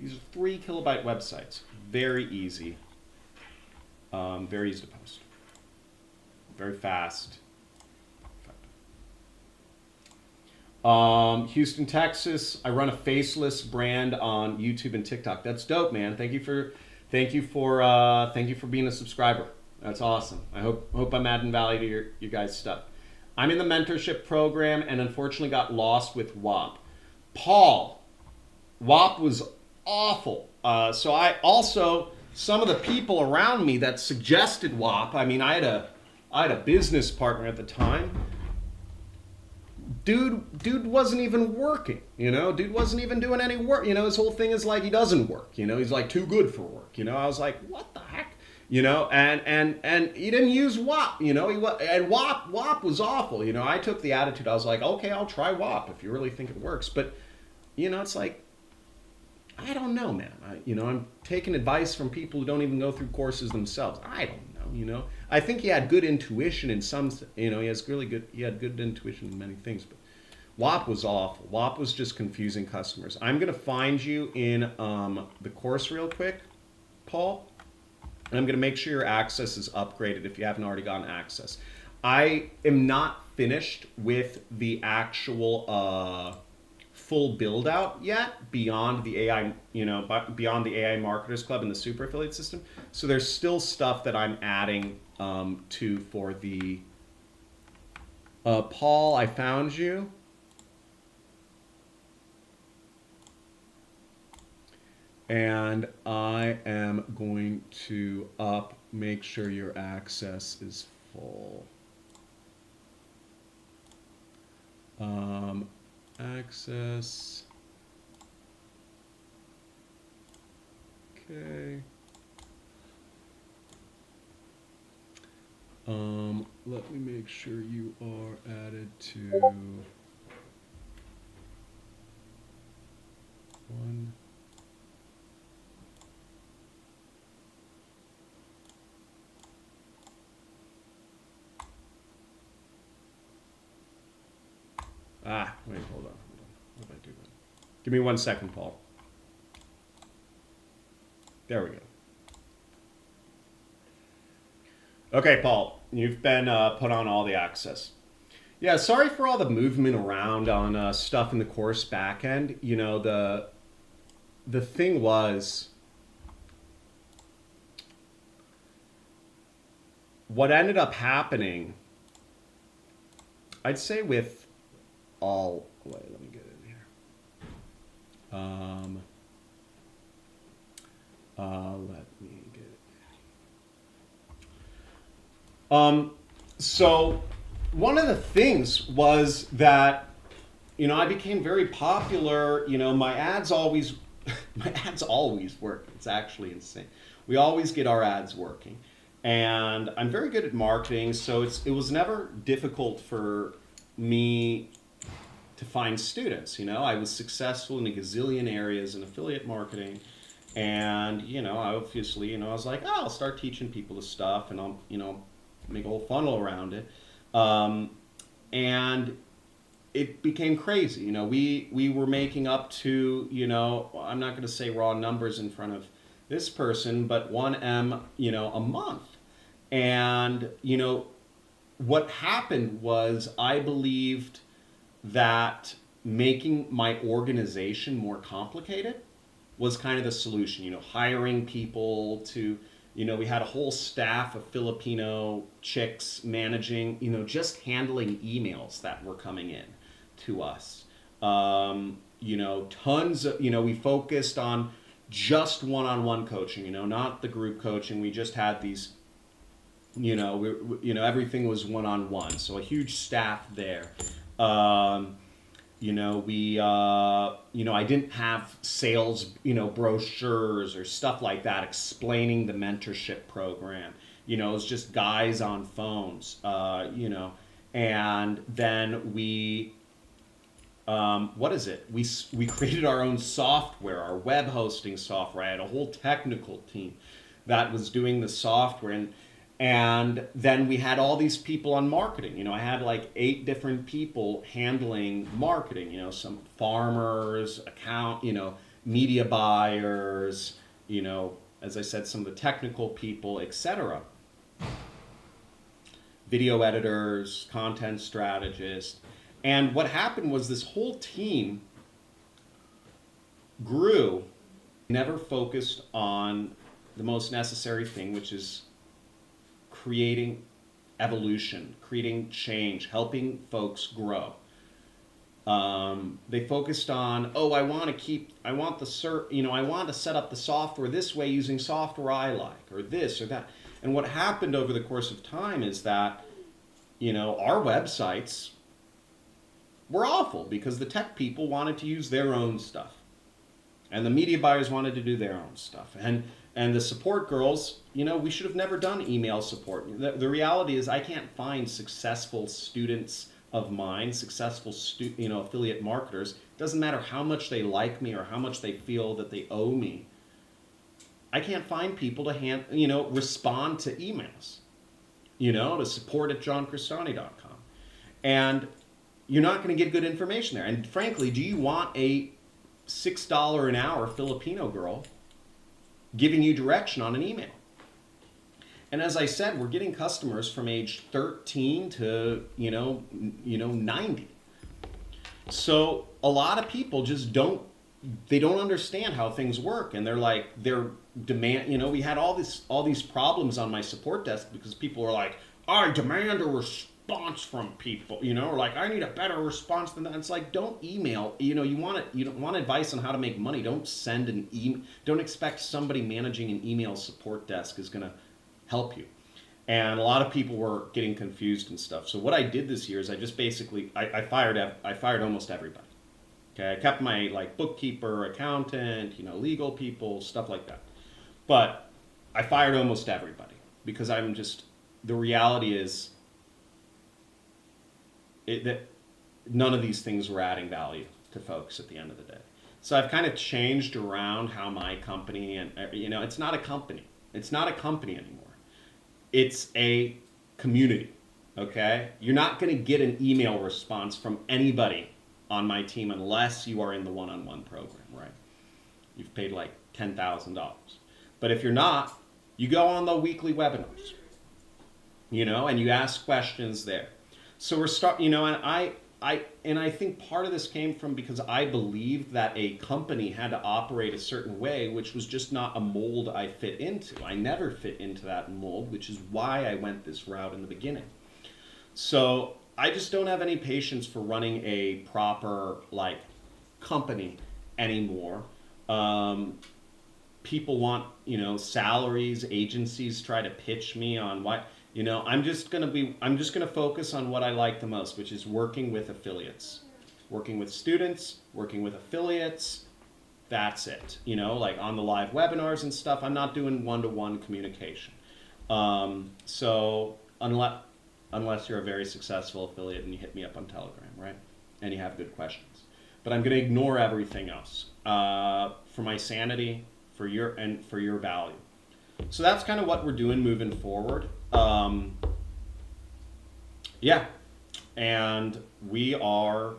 S1: These are 3 kilobyte websites. Very easy. Very easy to post. Very fast. Houston, Texas. I run a faceless brand on YouTube and TikTok. That's dope, man. Thank you for being a subscriber. That's awesome. I hope I'm adding value to your guys' stuff. I'm in the mentorship program and unfortunately got lost with WAP. Paul, WAP was awful. So I also, some of the people around me that suggested WAP, I mean, I had a business partner at the time. Dude wasn't even working, Dude wasn't even doing any work. His whole thing is like he doesn't work, He's like too good for work, I was like, what the heck? And he didn't use WAP, and WAP was awful, I took the attitude, I was like, okay, I'll try WAP if you really think it works. But, it's like, I don't know, man. I'm taking advice from people who don't even go through courses themselves. I don't know, I think he had good intuition in some, he had good intuition in many things, but WAP was awful. WAP was just confusing customers. I'm going to find you in the course real quick, Paul, and I'm going to make sure your access is upgraded if you haven't already gotten access. I am not finished with the actual full build out yet beyond the AI, beyond the AI Marketers Club and the super affiliate system. So there's still stuff that I'm adding to for the Paul, I found you. And I am going to make sure your access is full. Access. Okay. Let me make sure you are added to one. Wait, hold on. What did I do that? Give me 1 second, Paul. There we go. Okay, Paul, you've been put on all the access. Yeah, sorry for all the movement around on stuff in the course backend. The thing was, what ended up happening, I'd say with all, wait, let me get in here. Let me get it. So one of the things was that, I became very popular. My ads always, work. It's actually insane. We always get our ads working, and I'm very good at marketing. So it was never difficult for me to find students. I was successful in a gazillion areas in affiliate marketing, and obviously, I was like, I'll start teaching people this stuff, and I'll make a whole funnel around it, and it became crazy. We were making up to, I'm not going to say raw numbers in front of this person, but 1M a month. And what happened was, I believed that making my organization more complicated was kind of the solution. You know, hiring people to, you know, we had a whole staff of Filipino chicks managing, you know, just handling emails that were coming in to us. You know, tons of, you know, we focused on just one-on-one coaching, you know, not the group coaching. We just had these, you know, you know, everything was one-on-one. So a huge staff there. You know, you know, I didn't have sales, you know, brochures or stuff like that explaining the mentorship program. You know, it was just guys on phones, you know, and then we, what is it? We created our own software, our web hosting software. I had a whole technical team that was doing the software, and then we had all these people on marketing. You know, I had like 8 different people handling marketing. You know, some farmers, you know, media buyers. You know, as I said, some of the technical people, etc. Video editors, content strategists. And what happened was this whole team grew, never focused on the most necessary thing, which is creating evolution, creating change, helping folks grow. They focused on, oh, I want to set up the software this way using software I like, or this or that. And what happened over the course of time is that, you know, our websites were awful because the tech people wanted to use their own stuff, and the media buyers wanted to do their own stuff, and the support girls, you know, we should have never done email support. The reality is I can't find successful students of mine, successful you know, affiliate marketers. It doesn't matter how much they like me or how much they feel that they owe me. I can't find people to you know, respond to emails, you know, to support@johncrestani.com. And you're not going to get good information there. And frankly, do you want a $6 an hour Filipino girl giving you direction on an email? And as I said, we're getting customers from age 13 to, you know, 90. So a lot of people just don't understand how things work, and they're you know, we had all these problems on my support desk because people were like, I demand a response from people, you know, or like, I need a better response than that. It's like, don't email, you know, you don't want advice on how to make money. Don't send an email. Don't expect somebody managing an email support desk is going to help you. And a lot of people were getting confused and stuff. So what I did this year is I just basically, I fired almost everybody. Okay. I kept my like bookkeeper, accountant, you know, legal people, stuff like that. But I fired almost everybody because the reality is, that none of these things were adding value to folks at the end of the day. So I've kind of changed around how my company, and you know, it's not a company. It's not a company anymore. It's a community, okay? You're not going to get an email response from anybody on my team unless you are in the one-on-one program, right? You've paid like $10,000. But if you're not, you go on the weekly webinars, you know, and you ask questions there. So we're you know, and I think part of this came from because I believed that a company had to operate a certain way, which was just not a mold I fit into. I never fit into that mold, which is why I went this route in the beginning. So I just don't have any patience for running a proper like company anymore. People want, you know, salaries, agencies try to pitch me on what. You know, I'm just gonna focus on what I like the most, which is working with affiliates, working with students, working with affiliates. That's it. You know, like on the live webinars and stuff, I'm not doing one-to-one communication. So unless you're a very successful affiliate and you hit me up on Telegram, right? And you have good questions. But I'm gonna ignore everything else for my sanity, for your value. So that's kind of what we're doing moving forward. Yeah, and we are,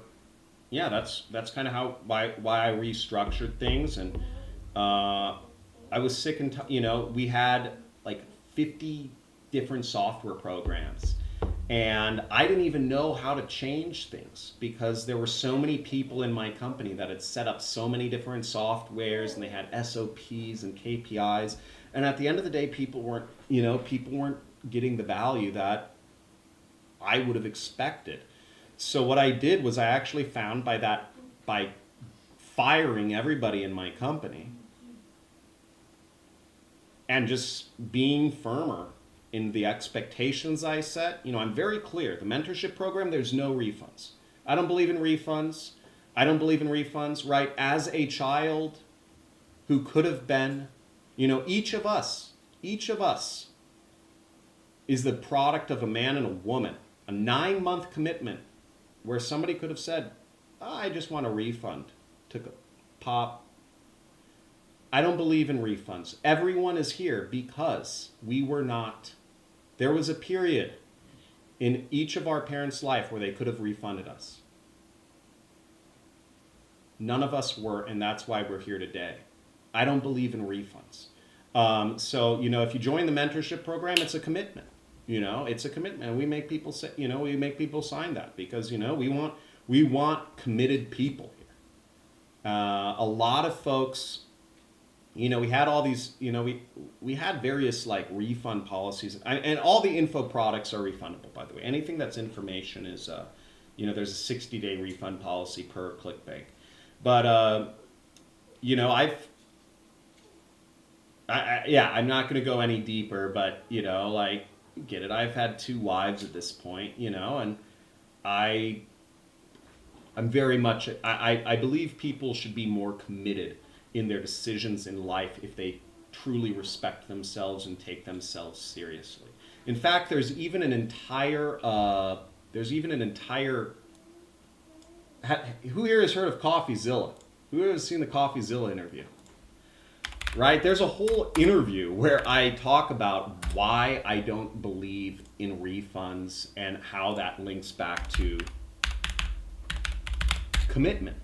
S1: yeah, that's kind of why I restructured things. And I was sick and you know, we had like 50 different software programs, And I didn't even know how to change things because there were so many people in my company that had set up so many different softwares and they had SOPs and KPIs. And at the end of the day, people weren't getting the value that I would have expected. So what I did was I actually found by firing everybody in my company and just being firmer in the expectations I set. I'm very clear. The mentorship program, there's no refunds. I don't believe in refunds. Right? As a child who could have been, each of us is the product of a man and a woman. A 9-month commitment where somebody could have said, I just want a refund. Took a pop. I don't believe in refunds. Everyone is here because we were not. There was a period in each of our parents' life where they could have refunded us. None of us were, and that's why we're here today. I don't believe in refunds. So, if you join the mentorship program, it's a commitment. It's a commitment. And we make people say, we make people sign that because, we want committed people here. A lot of folks, we had all these, we had various like refund policies, and all the info products are refundable, by the way. Anything that's information is, there's a 60-day refund policy per Clickbank. But, I'm not going to go any deeper, but, get it. I've had 2 wives at this point, and I'm very much, I believe people should be more committed in their decisions in life if they truly respect themselves and take themselves seriously. In fact, there's even an entire, who here has heard of CoffeeZilla? Who has seen the CoffeeZilla interview? Right? There's a whole interview where I talk about why I don't believe in refunds and how that links back to commitment.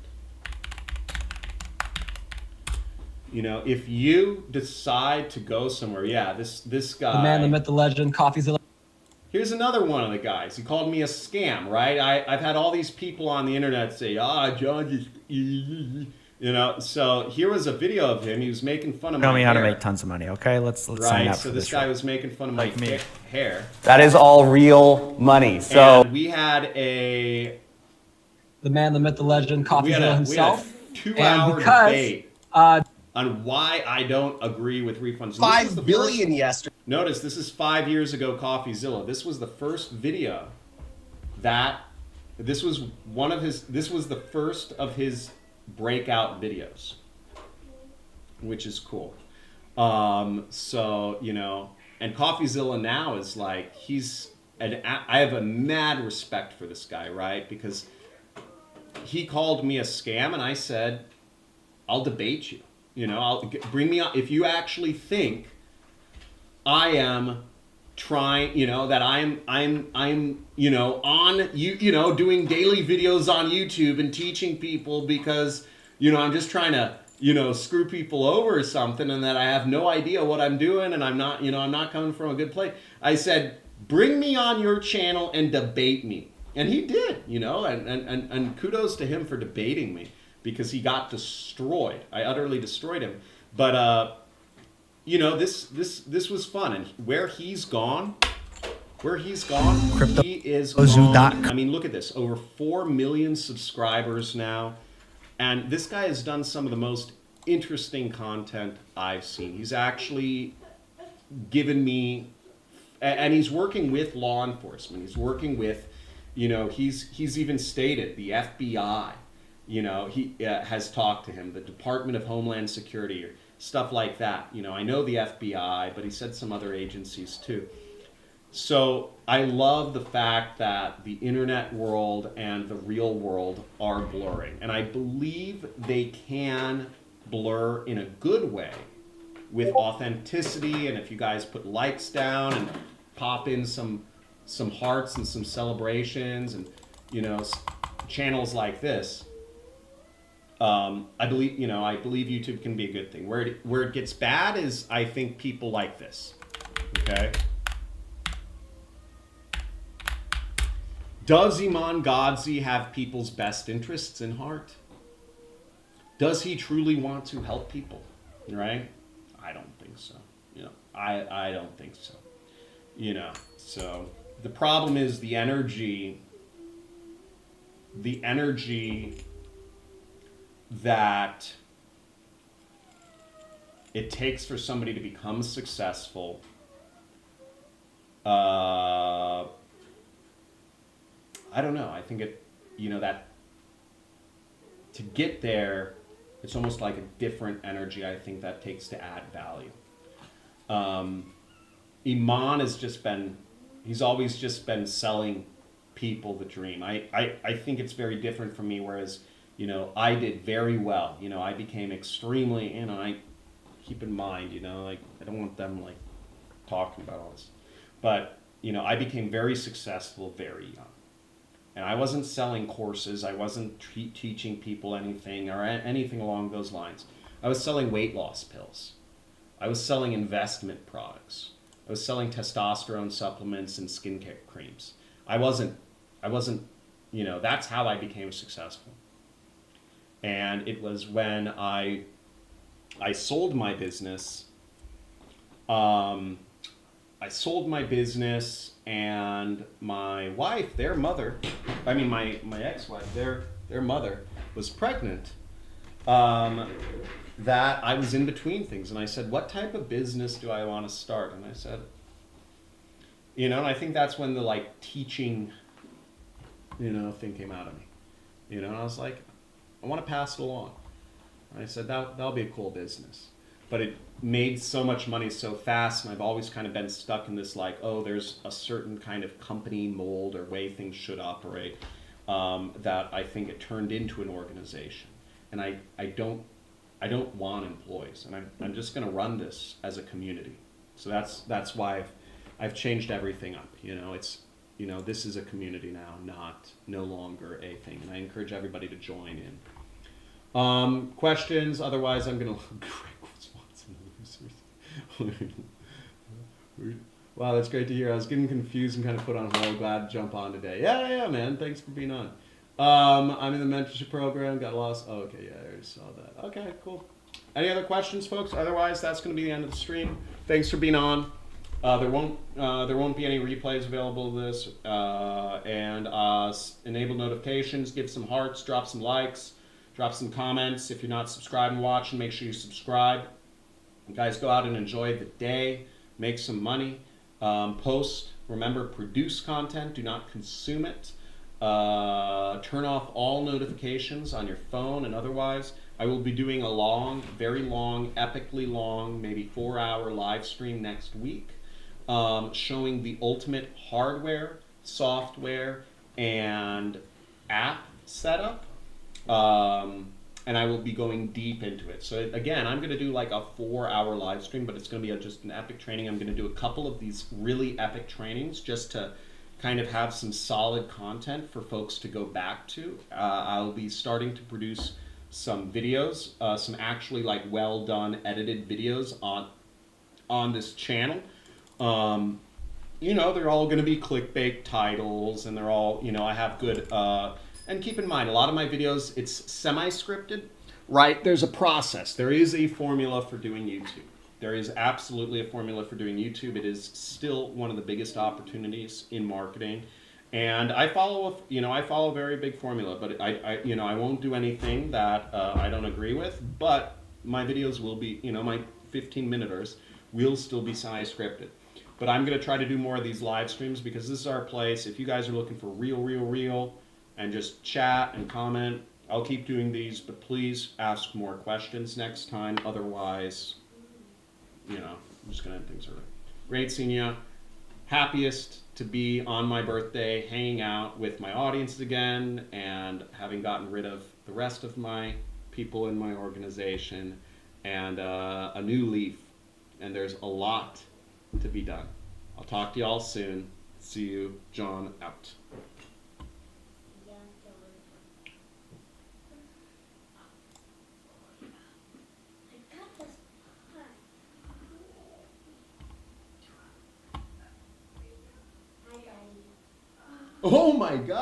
S1: If you decide to go somewhere, this guy.
S6: The man, the myth, the legend, CoffeeZilla.
S1: Here's another one of the guys. He called me a scam, right? I've had all these people on the internet say, John just, so here was a video of him. He was making fun of my hair.
S7: Tell me how to make tons of money, okay? Let's sign up
S1: so
S7: for
S1: this guy was making fun of my hair.
S8: That is all real money. So
S1: and we had
S6: the man, the myth, the legend, CoffeeZilla himself.
S1: We had a 2-hour debate on why I don't agree with refunds.
S8: $5 billion yesterday.
S1: Notice this is 5 years ago. CoffeeZilla. This was the first video that this was the first of his breakout videos, which is cool. So and CoffeeZilla now is like I have a mad respect for this guy, right? Because he called me a scam, and I said, I'll debate you. Bring me on if you actually think I am trying, that I'm on doing daily videos on YouTube and teaching people because, I'm just trying to, screw people over or something, and that I have no idea what I'm doing, and I'm not, I'm not coming from a good place. I said, bring me on your channel and debate me. And he did, and kudos to him for debating me because he got destroyed. I utterly destroyed him. But, this was fun. And where he's gone, he is gone. I mean, look at this. Over 4 million subscribers now. And this guy has done some of the most interesting content I've seen. He's actually given me, and he's working with law enforcement. He's working with, he's even stated the FBI, he has talked to him, the Department of Homeland Security, or stuff like that. I know the FBI, but he said some other agencies too. So I love the fact that the internet world and the real world are blurring. And I believe they can blur in a good way with authenticity. And if you guys put likes down and pop in some hearts and some celebrations and, channels like this, I believe YouTube can be a good thing. Where it gets bad is, I think, people like this. Okay. Does Iman Godzi have people's best interests in heart? Does he truly want to help people? Right? I don't think so. I don't think so. So the problem is the energy that it takes for somebody to become successful. I don't know. I think that to get there, it's almost like a different energy I think that takes to add value. Iman he's always just been selling people the dream. I think it's very different from me, whereas, I did very well. I became extremely, I keep in mind, I don't want them talking about all this. But, I became very successful very young. And I wasn't selling courses. I wasn't teaching people anything or anything along those lines. I was selling weight loss pills. I was selling investment products. I was selling testosterone supplements and skincare creams. I wasn't, that's how I became successful. And it was when I sold my business. And my wife, my ex-wife, their mother was pregnant. That I was in between things, and I said, what type of business do I want to start? And I said, and I think that's when the teaching, thing came out of me. And I was like, I want to pass it along. And I said, that'll be a cool business. But it made so much money so fast, and I've always kind of been stuck in this there's a certain kind of company mold or way things should operate, that I think it turned into an organization. And I don't want employees, and I'm just going to run this as a community. So that's why I've changed everything up. It's this is a community now, no longer a thing, and I encourage everybody to join in. Questions? Otherwise, I'm going to Wow, that's great to hear. I was getting confused and kind of put on hold. Glad to jump on today. Yeah, man. Thanks for being on. I'm in the mentorship program. Got lost. Oh, okay, yeah, I already saw that. Okay, cool. Any other questions, folks? Otherwise, that's going to be the end of the stream. Thanks for being on. There won't be any replays available of this. And enable notifications. Give some hearts. Drop some likes. Drop some comments. If you're not subscribed and watching, make sure you subscribe. You guys go out and enjoy the day. Make some money. Post. Remember, produce content. Do not consume it. Turn off all notifications on your phone and otherwise. I will be doing a long, very long, epically long, maybe 4-hour live stream next week, showing the ultimate hardware, software, and app setup. And I will be going deep into it. So again, I'm going to do a 4-hour live stream, but it's going to be just an epic training. I'm going to do a couple of these really epic trainings just to kind of have some solid content for folks to go back to. I'll be starting to produce some videos, some actually well done edited videos on this channel. They're all going to be clickbait titles, and they're all, I have good, and keep in mind, a lot of my videos, it's semi-scripted, right? There's a process. There is a formula for doing YouTube. There is absolutely a formula for doing YouTube. It is still one of the biggest opportunities in marketing. And I follow a very big formula, but I won't do anything that I don't agree with, but my videos will be, my 15-minuters will still be semi-scripted. But I'm going to try to do more of these live streams because this is our place. If you guys are looking for real, and just chat and comment, I'll keep doing these, but please ask more questions next time. Otherwise, I'm just going to end things early. Great seeing you. Happiest to be on my birthday, hanging out with my audience again, and having gotten rid of the rest of my people in my organization, and a new leaf. And there's a lot to be done. I'll talk to you all soon. See you. John out. Oh my God.